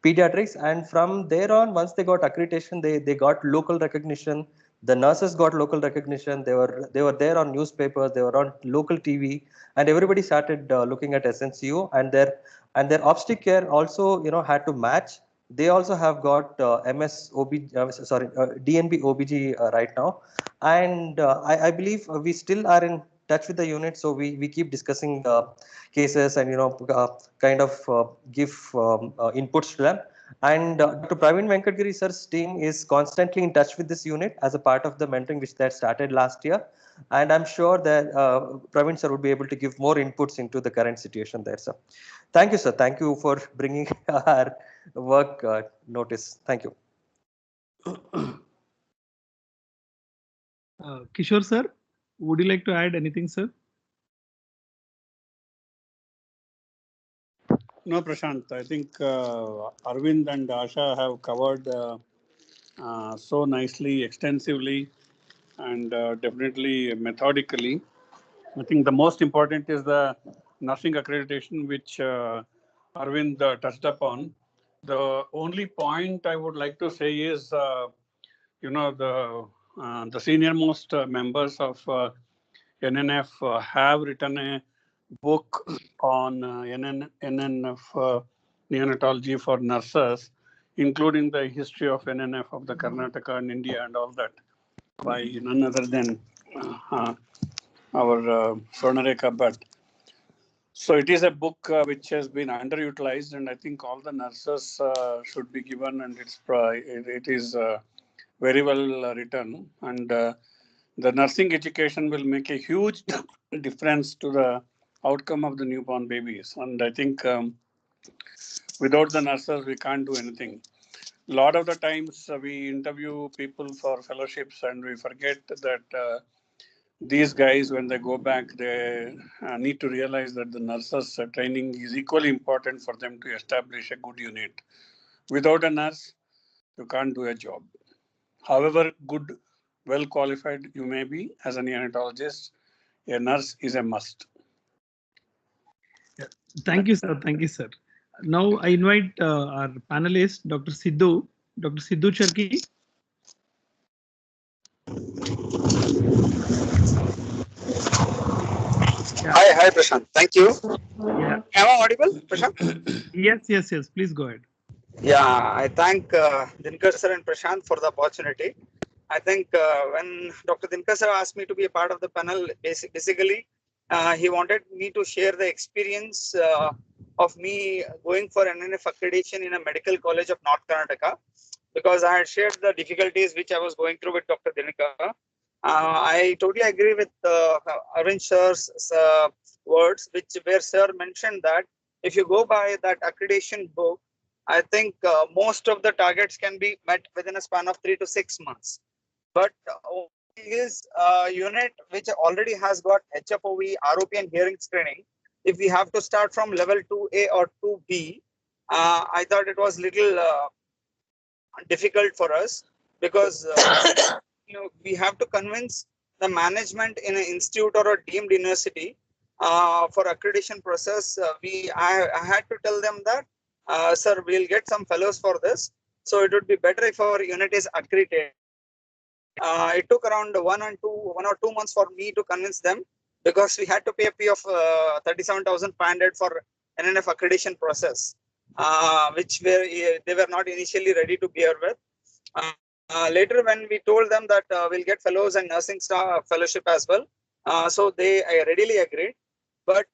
pediatrics, and from there on, once they got accreditation, they got local recognition. The nurses got local recognition. They were there on newspapers, they were on local TV, and everybody started looking at SNCU, and their obstetric care also had to match. They also have got DNB OBG right now, and I believe we still are in touch with the unit, so we keep discussing cases and kind of give inputs to them. And Dr. Praveen Venkatgiri sir's team is constantly in touch with this unit as a part of the mentoring which they started last year, and I'm sure that Praveen sir would be able to give more inputs into the current situation there, sir. Thank you, sir. Thank you for bringing our work notice. Thank you. Kishore sir, would you like to add anything, sir? No, Prashant. I think Arvind and Asha have covered so nicely, extensively, and definitely methodically. I think the most important is the nursing accreditation, which Arvind touched upon. The only point I would like to say is, the senior most members of NNF have written a book on NNF neonatology for nurses, including the history of NNF of the Karnataka and India and all that, by none other than our Swarnareka Bhatt. So it is a book which has been underutilized, and I think all the nurses should be given, and it is very well written, and the nursing education will make a huge difference to the outcome of the newborn babies. And I think without the nurses, we can't do anything. A lot of the times we interview people for fellowships and we forget that these guys, when they go back, they need to realize that the nurses training is equally important for them to establish a good unit. Without a nurse, you can't do a job. However good, well qualified you may be as a neonatologist, a nurse is a must. Yeah. Thank you, sir. Thank you, sir. Now I invite our panelist, Dr. Sidhu. Dr. Sidhu Charki. Yeah. Hi, Prashant. Thank you. Yeah. Am I audible, Prashant? Yes. Please go ahead. Yeah, I thank Dinkar sir and Prashant for the opportunity. I think when Dr. Dinkar sir asked me to be a part of the panel, basically, he wanted me to share the experience of me going for NNF accreditation in a medical college of North Karnataka, because I had shared the difficulties which I was going through with Dr. Dinkar. I totally agree with Arvind sir's words, where sir mentioned that if you go by that accreditation book, I think most of the targets can be met within a span of 3 to 6 months. But is a unit which already has got HFOV, ROP and hearing screening. If we have to start from level 2A or 2B, I thought it was little difficult for us because we have to convince the management in an institute or a deemed university for accreditation process. I had to tell them that, sir, we'll get some fellows for this. So it would be better if our unit is accredited. It took around 1 or 2 months for me to convince them because we had to pay a fee of 37,500 for NNF accreditation process, which they were not initially ready to bear with. Later, when we told them that we'll get fellows and nursing staff fellowship as well, so they readily agreed. But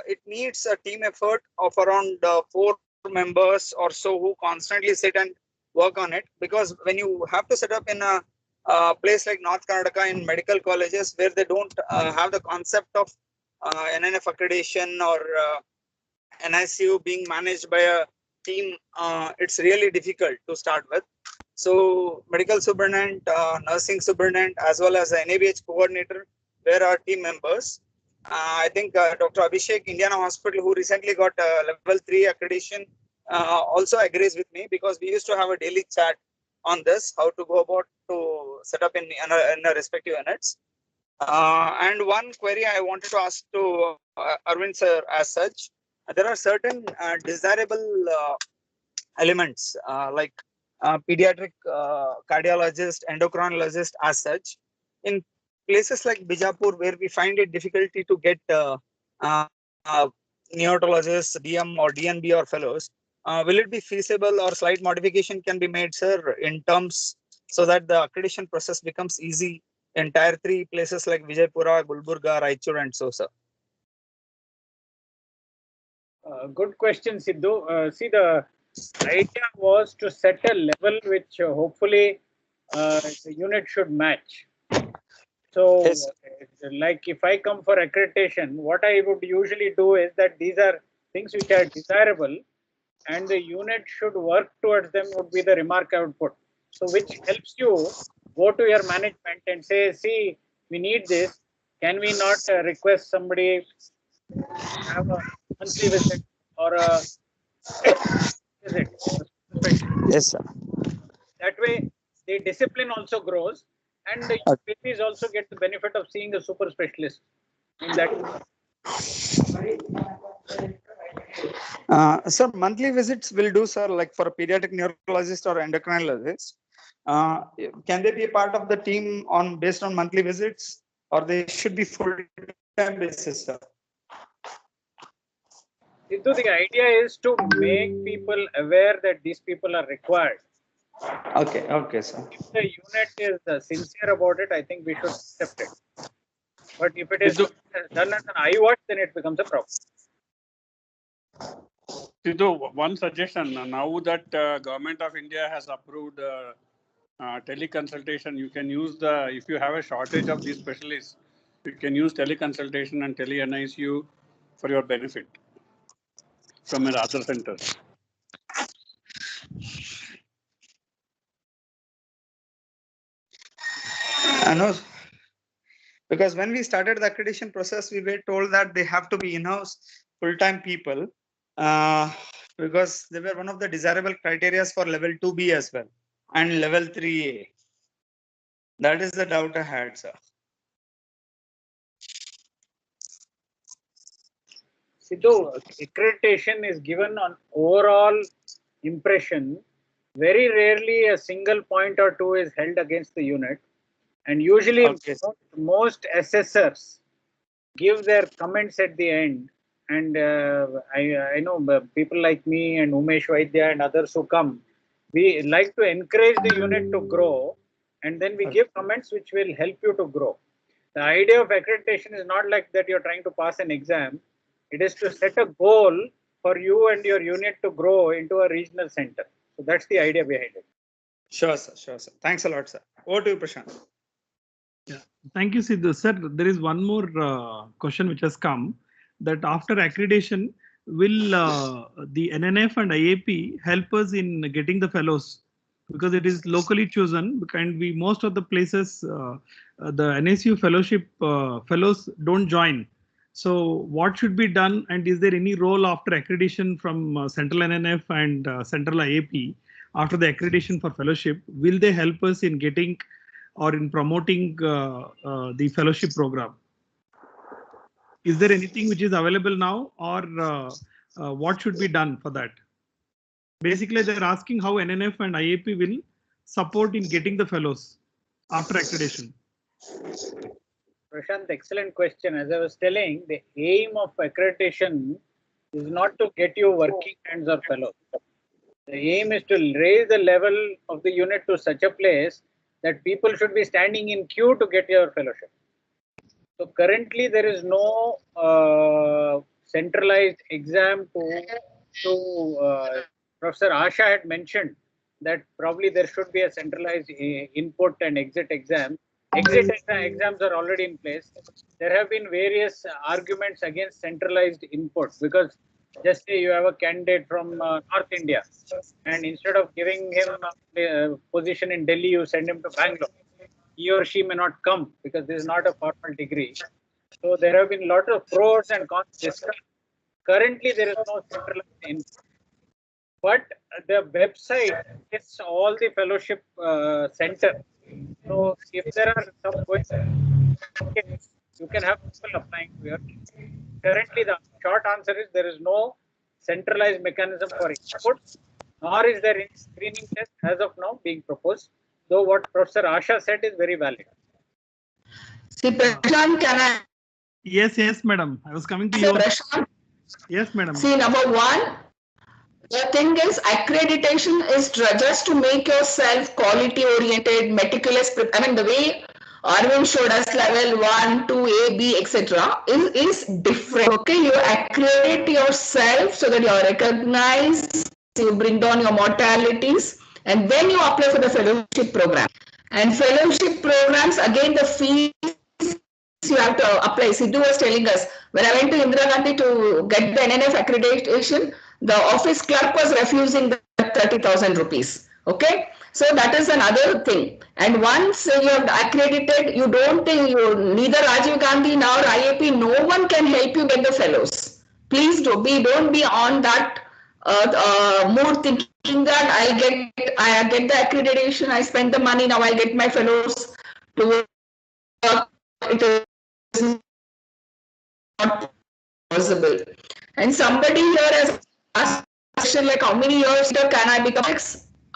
it needs a team effort of around 4 members or so who constantly sit and work on it. Because when you have to set up in a place like North Karnataka in medical colleges where they don't have the concept of NNF accreditation or NICU being managed by a team, it's really difficult to start with. So medical superintendent, nursing superintendent, as well as the NABH coordinator were our team members. I think Dr. Abhishek, Indiana Hospital, who recently got level 3 accreditation, also agrees with me because we used to have a daily chat on this, how to go about to set up in a respective units. And one query I wanted to ask to Arvind sir as such, there are certain desirable elements like pediatric cardiologist, endocrinologist as such. In places like Bijapur, where we find it difficulty to get neonatologists, DM or DNB or fellows, will it be feasible or slight modification can be made, sir, in terms so that the accreditation process becomes easy in tier 3 places like Vijaypura, Gulbarga, Raichur and so, sir? Good question, Sidhu. See, the idea was to set a level which hopefully the unit should match. So, Yes. like if I come for accreditation, what I would usually do is that these are things which are desirable and the unit should work towards them would be the remark I would put. So, which helps you go to your management and say, see, we need this. Can we not request somebody to have a monthly visit or a visit? Yes, sir. That way, the discipline also grows, and the babies also get the benefit of seeing a super specialist in that. Sir, monthly visits will do, sir, like for a pediatric neurologist or endocrinologist. Can they be a part of the team on based on monthly visits, or they should be full-time basis, sir? Sidhu, the idea is to make people aware that these people are required. Okay, okay, sir. If the unit is sincere about it, I think we should accept it. But if it is done as an eye watch, then it becomes a problem. Sidhu, one suggestion. Now that Government of India has approved teleconsultation, you can use if you have a shortage of these specialists, you can use teleconsultation and tele-NICU for your benefit from your other centers. I know, because when we started the accreditation process, we were told that they have to be in-house full-time people because they were one of the desirable criteria for level 2B as well and level 3A. That is the doubt I had, sir. Sidhu, accreditation is given on overall impression. Very rarely a single point or two is held against the unit. And usually most assessors give their comments at the end. And I know people like me and Umesh Vaidya and others who come, we like to encourage the unit to grow. And then we give comments which will help you to grow. The idea of accreditation is not like that you're trying to pass an exam. It is to set a goal for you and your unit to grow into a regional center. So that's the idea behind it. Sure, sir. Sure, sir. Thanks a lot, sir. Over to you, Prashant. Yeah, thank you, Sidhu. Sir, there is one more question which has come, that after accreditation, will the NNF and IAP help us in getting the fellows? Because it is locally chosen, and most of the places, the NSU fellowship fellows don't join. So what should be done, and is there any role after accreditation from central NNF and central IAP after the accreditation for fellowship, will they help us in getting or in promoting the fellowship program? Is there anything which is available now, or what should be done for that? Basically, they're asking how NNF and IAP will support in getting the fellows after accreditation. Prashant, excellent question. As I was telling, the aim of accreditation is not to get you working hands or fellows. The aim is to raise the level of the unit to such a place that people should be standing in queue to get your fellowship. So currently there is no centralized exam to Professor Asha had mentioned that probably there should be a centralized input and exit exam. Exit exams are already in place. There have been various arguments against centralized input, because just say you have a candidate from North India, and instead of giving him a position in Delhi, you send him to Bangalore. He or she may not come because this is not a formal degree. So there have been a lot of pros and cons discussed. Currently, there is no centralized input. But the website lists all the fellowship center. So if there are some questions, okay, you can have people applying to your. Currently, the short answer is there is no centralized mechanism for input, nor is there any screening test as of now being proposed. Though what Professor Asha said is very valid. See, Prashant, can I? Yes, yes, madam. I was coming to you. Yes, madam. See, number one, the thing is, accreditation is just to make yourself quality oriented, meticulous. I mean, the way Arvind showed us level 1, 2, A, B, etc. is different. Okay, you accredit yourself so that you are recognized, you bring down your mortalities, and then you apply for the fellowship program. And fellowship programs, again, the fees you have to apply. Sidhu was telling us, when I went to Indira Gandhi to get the NNF accreditation, the office clerk was refusing the 30,000 rupees. Okay, so that is another thing. And once you have accredited, you don't think neither Rajiv Gandhi nor IAP, no one can help you get the fellows. Please don't be on that mood thinking that I get the accreditation, I spend the money, now I get my fellows to work. It is not possible. And somebody here has asked a question like, how many years can I become?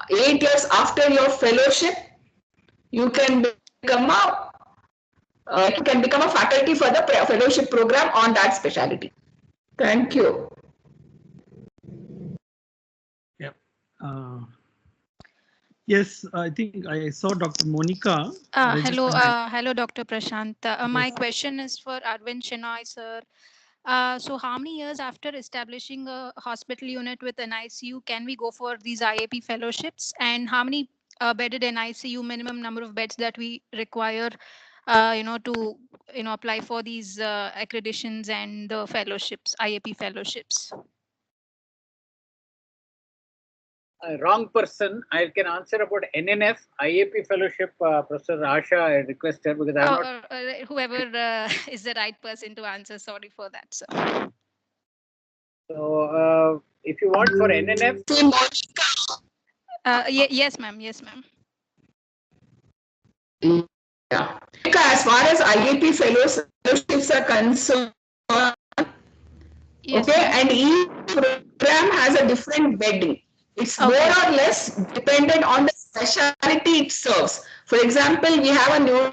8 years after your fellowship, you can become a faculty for the fellowship program on that specialty. Thank you. Yeah. Yes, I think I saw Dr. Monica. Hello, Dr. Prashant. My question is for Arvind Shenoy, sir. So how many years after establishing a hospital unit with NICU can we go for these IAP fellowships, and how many bedded NICU minimum number of beds that we require, to apply for these accreditations and the fellowships, IAP fellowships? Wrong person. I can answer about NNF IAP fellowship. Professor Asha, I request her because I'm not. Whoever is the right person to answer. Sorry for that, sir. So if you want for NNF. Yes, ma'am. Yes, ma'am. Yeah. As far as IAP fellowships are concerned, yes, okay, and each program has a different bedding. It's more or less dependent on the specialty it serves. For example, we have a new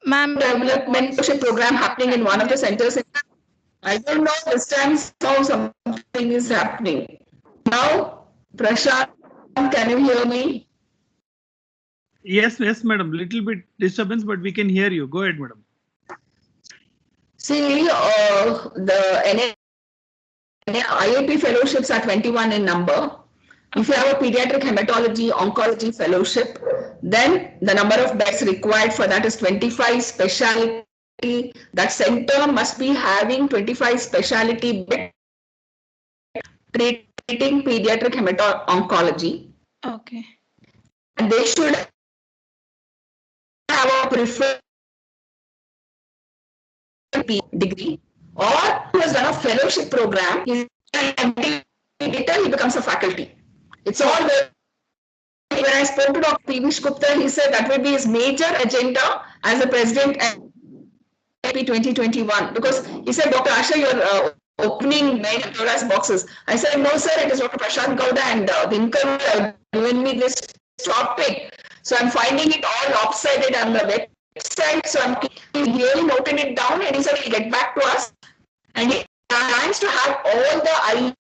development program happening in one of the centers. I don't know this time how something is happening. Now, Prashant, can you hear me? Yes, madam. Little bit disturbance, but we can hear you. Go ahead, madam. See, the IAP fellowships are 21 in number. If you have a pediatric hematology oncology fellowship, then the number of beds required for that is 25 specialty. That center must be having 25 specialty beds treating pediatric oncology. Okay. And they should have a preferred degree, or who has done a fellowship program, he becomes a faculty. It's all there. When I spoke to Dr. Pevish Gupta, he said that will be his major agenda as the president at IAP 2021, because he said, Dr. Asha, you're opening many Pandora's boxes. I said, no, sir, it is Dr. Prashant Gowda and Benkappa have given me this topic. So I'm finding it all lopsided on the website. So I'm really noting it down, and he said he'll get back to us. And he plans to have all the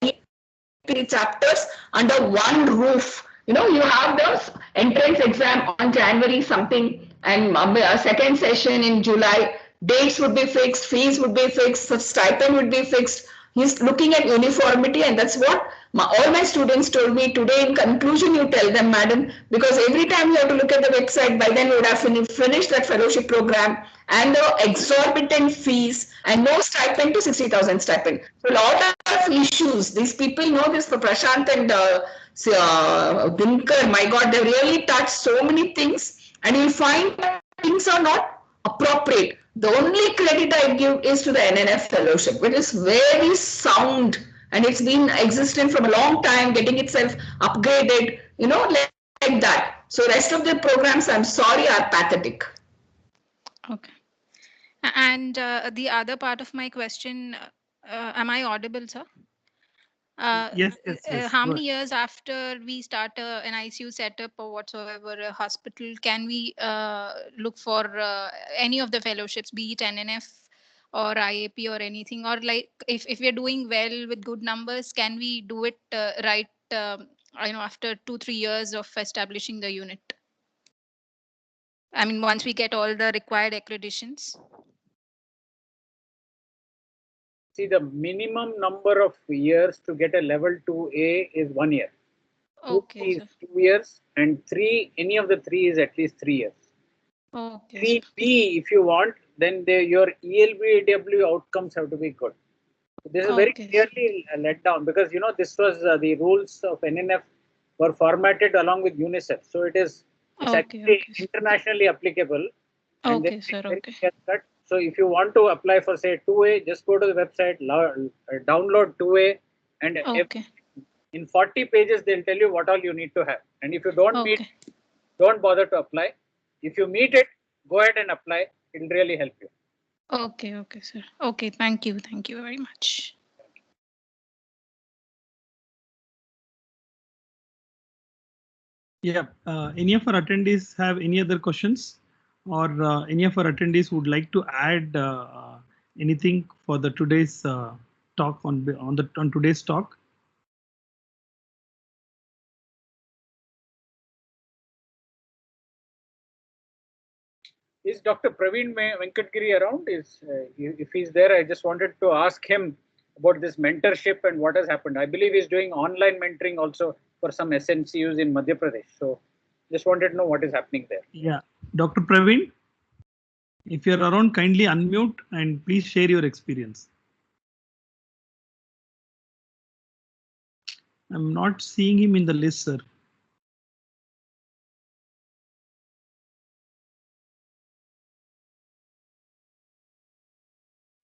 IAP chapters under one roof. You know, you have the entrance exam on January something, and a second session in July. Dates would be fixed, fees would be fixed, stipend would be fixed. He's looking at uniformity, and that's what all my students told me today. In conclusion, you tell them, madam, because every time you have to look at the website, by then you would have finished that fellowship program, and the exorbitant fees and no stipend to 60,000 stipend. So a lot of issues. These people know this for Prashant and Dinkar. My God, they really touched so many things, and you'll find that things are not appropriate. The only credit I give is to the NNF fellowship, which is very sound, and it's been existent from a long time, getting itself upgraded, you know, like that. So rest of the programs, I'm sorry, are pathetic. Okay. And the other part of my question, am I audible, sir? Yes. How many years after we start an ICU setup or whatsoever, a hospital, can we look for any of the fellowships, be it NNF or IAP or anything? Or like if we're doing well with good numbers, can we do it right, after 2-3 years of establishing the unit? I mean, once we get all the required accreditations. See, the minimum number of years to get a level 2A is 1 year. Okay, 2B is 2 years, and 3, any of the 3 is at least 3 years. Okay. 3B, if you want, then your ELBW outcomes have to be good. This is very clearly let down, because this was the rules of NNF were formatted along with UNICEF, so it's actually internationally applicable. Okay, sir. Okay. So if you want to apply for, say, 2A, just go to the website, download 2A, and in 40 pages they'll tell you what all you need to have. And if you don't meet, don't bother to apply. If you meet it, go ahead and apply. It'll really help you. Okay, sir. Okay, thank you very much. Yeah. Any of our attendees have any other questions, or any of our attendees would like to add anything for the today's talk on today's talk? Is Dr. Praveen Venkatgiri around? If he's there, I just wanted to ask him about this mentorship and what has happened. I believe he's doing online mentoring also for some SNCUs in Madhya Pradesh. So just wanted to know what is happening there. Yeah, Dr. Praveen, if you're around, kindly unmute and please share your experience. I'm not seeing him in the list, sir.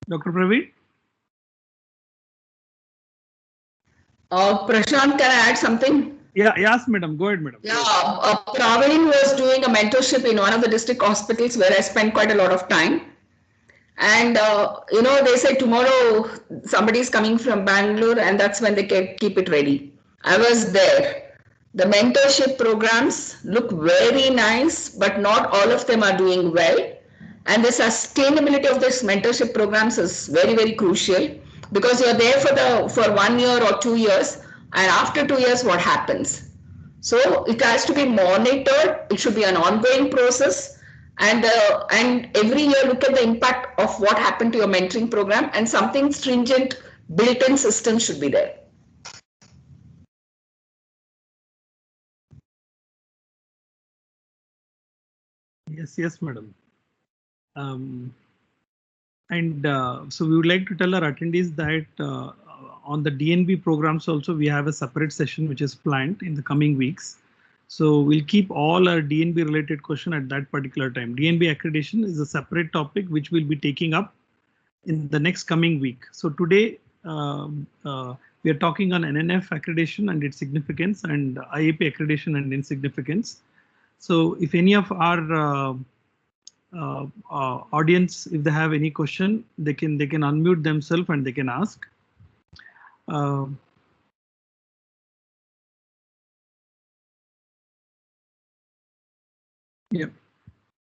Dr. Praveen? Prashant, can I add something? Yeah, yes, madam. Go ahead, madam. Yeah, Praveen was doing a mentorship in one of the district hospitals where I spent quite a lot of time. And, they said tomorrow somebody's coming from Bangalore, and that's when they keep it ready. I was there. The mentorship programs look very nice, but not all of them are doing well. And the sustainability of this mentorship programs is very, very crucial, because you're there for 1 year or 2 years, and after 2 years, what happens? So it has to be monitored. It should be an ongoing process, and every year look at the impact of what happened to your mentoring program, and something stringent built-in system should be there. Yes, madam. So we would like to tell our attendees that on the DNB programs also we have a separate session which is planned in the coming weeks. So we'll keep all our DNB related question at that particular time. DNB accreditation is a separate topic which we'll be taking up in the next coming week. So today We are talking on NNF accreditation and its significance, and IAP accreditation and its significance. So if any of our audience, if they have any question, they can unmute themselves and they can ask. Yeah,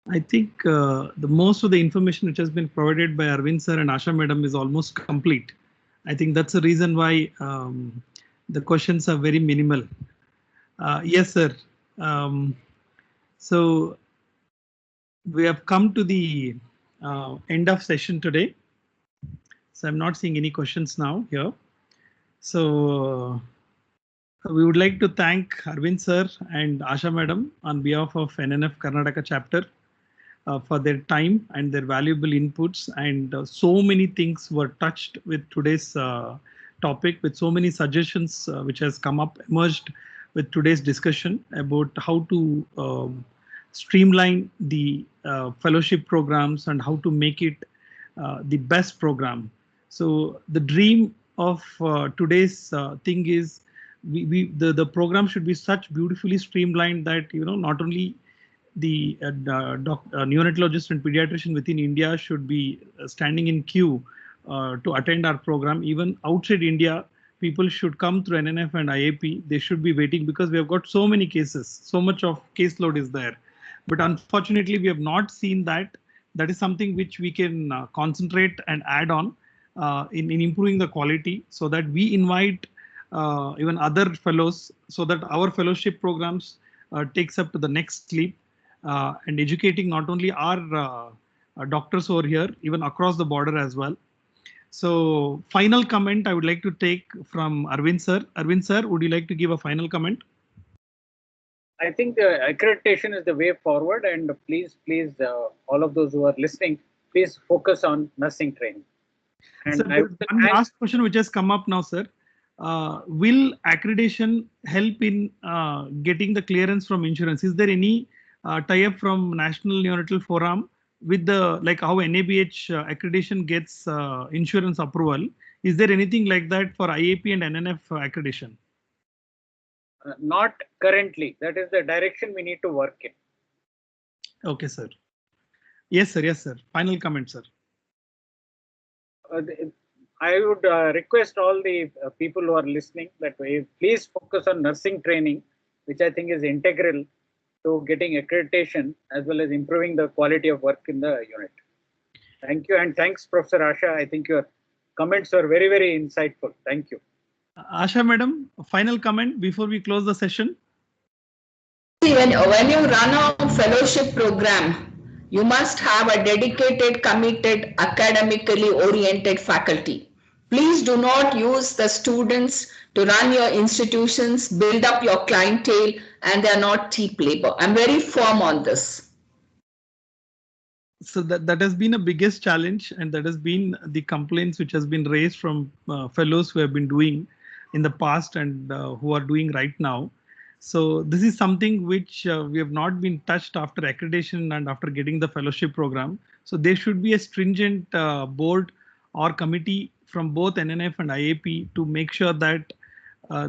I think the most of the information which has been provided by Arvind sir and Asha madam is almost complete. I think that's the reason why the questions are very minimal. Yes, sir. So we have come to the end of session today. So I'm not seeing any questions now here. So we would like to thank Arvind sir and Asha madam on behalf of NNF Karnataka chapter for their time and their valuable inputs, and so many things were touched with today's topic, with so many suggestions which has come up, emerged with today's discussion about how to streamline the fellowship programs and how to make it the best program. So the dream of today's thing is the program should be such beautifully streamlined that, you know, not only the neonatologist and pediatrician within India should be standing in queue to attend our program. Even outside India, people should come through NNF and IAP. They should be waiting because we have got so many cases, so much of caseload is there. But unfortunately, we have not seen that. That is something which we can concentrate and add on in improving the quality, so that we invite even other fellows, so that our fellowship programs takes up to the next leap. And educating not only our doctors over here, even across the border as well. So final comment I would like to take from Arvind sir. Arvind sir, would you like to give a final comment? I think the accreditation is the way forward, and please, all of those who are listening, please focus on nursing training. And Sir, one last question which has come up now, sir. Will accreditation help in getting the clearance from insurance? Is there any tie-up from National Neonatal Forum with the, like how NABH accreditation gets insurance approval? Is there anything like that for IAP and NNF accreditation? Not currently. That is the direction we need to work in. Okay, sir. Yes, sir. Yes, sir. Final comment, sir. I would request all the people who are listening that we please focus on nursing training, which I think is integral to getting accreditation as well as improving the quality of work in the unit. Thank you, and thanks, Professor Asha. I think your comments were very, very insightful. Thank you. Asha madam, final comment before we close the session. When you run a fellowship program, you must have a dedicated, committed, academically oriented faculty. Please do not use the students to run your institutions, build up your clientele, and they are not cheap labor. I'm very firm on this. So that has been a biggest challenge, and that has been the complaints which has been raised from fellows who have been doing in the past and who are doing right now. So this is something which we have not been touched after accreditation and after getting the fellowship program. So there should be a stringent board or committee from both NNF and IAP to make sure that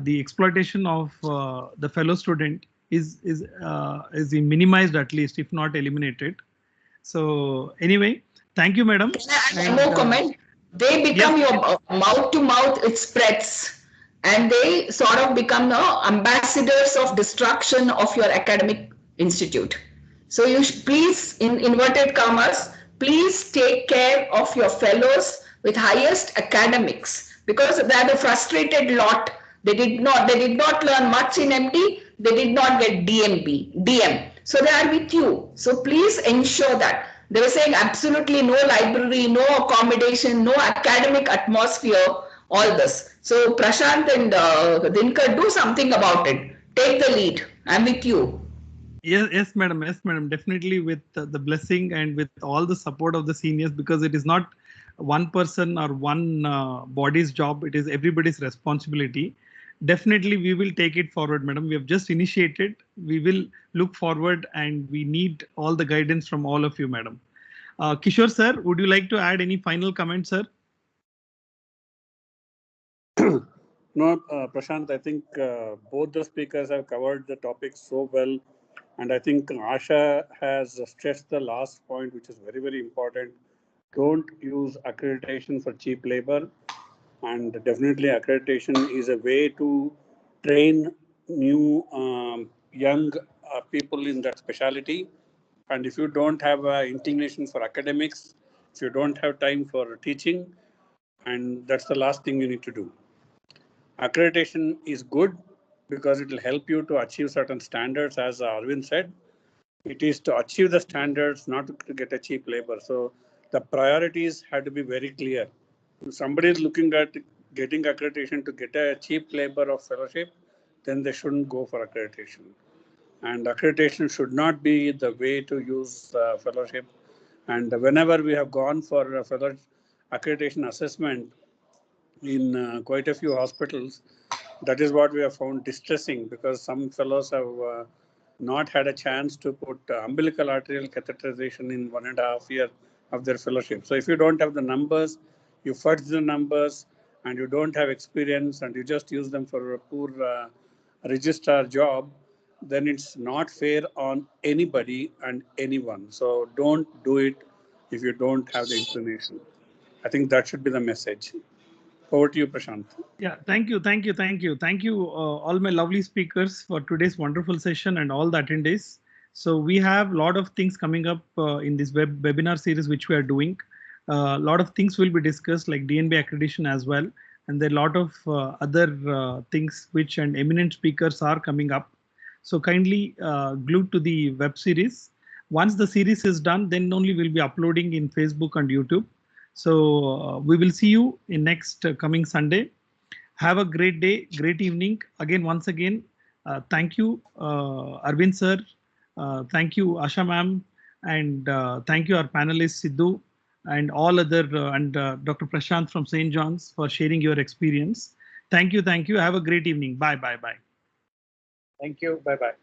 the exploitation of the fellow student is minimized, at least, if not eliminated. So anyway, thank you, madam. Can I add one more comment? They become your mouth to mouth, it spreads. And they sort of become the ambassadors of destruction of your academic institute. So you should please, in inverted commas, please take care of your fellows with highest academics, because they are the frustrated lot. They did not learn much in MD. They did not get DM. So they are with you. So please ensure that. They were saying absolutely no library, no accommodation, no academic atmosphere, all this. So Prashant and Dinkar, do something about it. Take the lead. I'm with you. Yes, madam. Yes, madam. Definitely with the blessing and with all the support of the seniors, because it is not one person or one body's job. It is everybody's responsibility. Definitely, we will take it forward, madam. We have just initiated. We will look forward, and we need all the guidance from all of you, madam. Kishore sir, would you like to add any final comments, sir? No, Prashant, I think both the speakers have covered the topic so well. And I think Asha has stressed the last point, which is very, very important. Don't use accreditation for cheap labor. And definitely accreditation is a way to train new young people in that specialty. And if you don't have inclination for academics, if you don't have time for teaching, and that's the last thing you need to do. Accreditation is good because it will help you to achieve certain standards, as Arvind said. It is to achieve the standards, not to get a cheap labor. So the priorities have to be very clear. If somebody is looking at getting accreditation to get a cheap labor of fellowship, then they shouldn't go for accreditation. And accreditation should not be the way to use fellowship. And whenever we have gone for a fellowship accreditation assessment in quite a few hospitals, that is what we have found distressing, because some fellows have not had a chance to put umbilical arterial catheterization in 1.5 years of their fellowship. So if you don't have the numbers, you fudge the numbers, and you don't have experience, and you just use them for a poor registrar job, then it's not fair on anybody and anyone. So don't do it if you don't have the inclination. I think that should be the message. Over to you, Prashant. Yeah, thank you, all my lovely speakers for today's wonderful session and all the attendees. So we have a lot of things coming up in this webinar series which we are doing. A lot of things will be discussed, like DNB accreditation as well, and there are a lot of other things which and eminent speakers are coming up. So kindly glued to the web series. Once the series is done, then only we'll be uploading in Facebook and YouTube. So we will see you in next coming Sunday. Have a great day, great evening. Again, once again, thank you, Arvind sir. Thank you, Asha ma'am. And thank you, our panelists, Sidhu, and all other, and Dr. Prashant from St. John's for sharing your experience. Thank you. Have a great evening. Bye. Thank you. Bye-bye.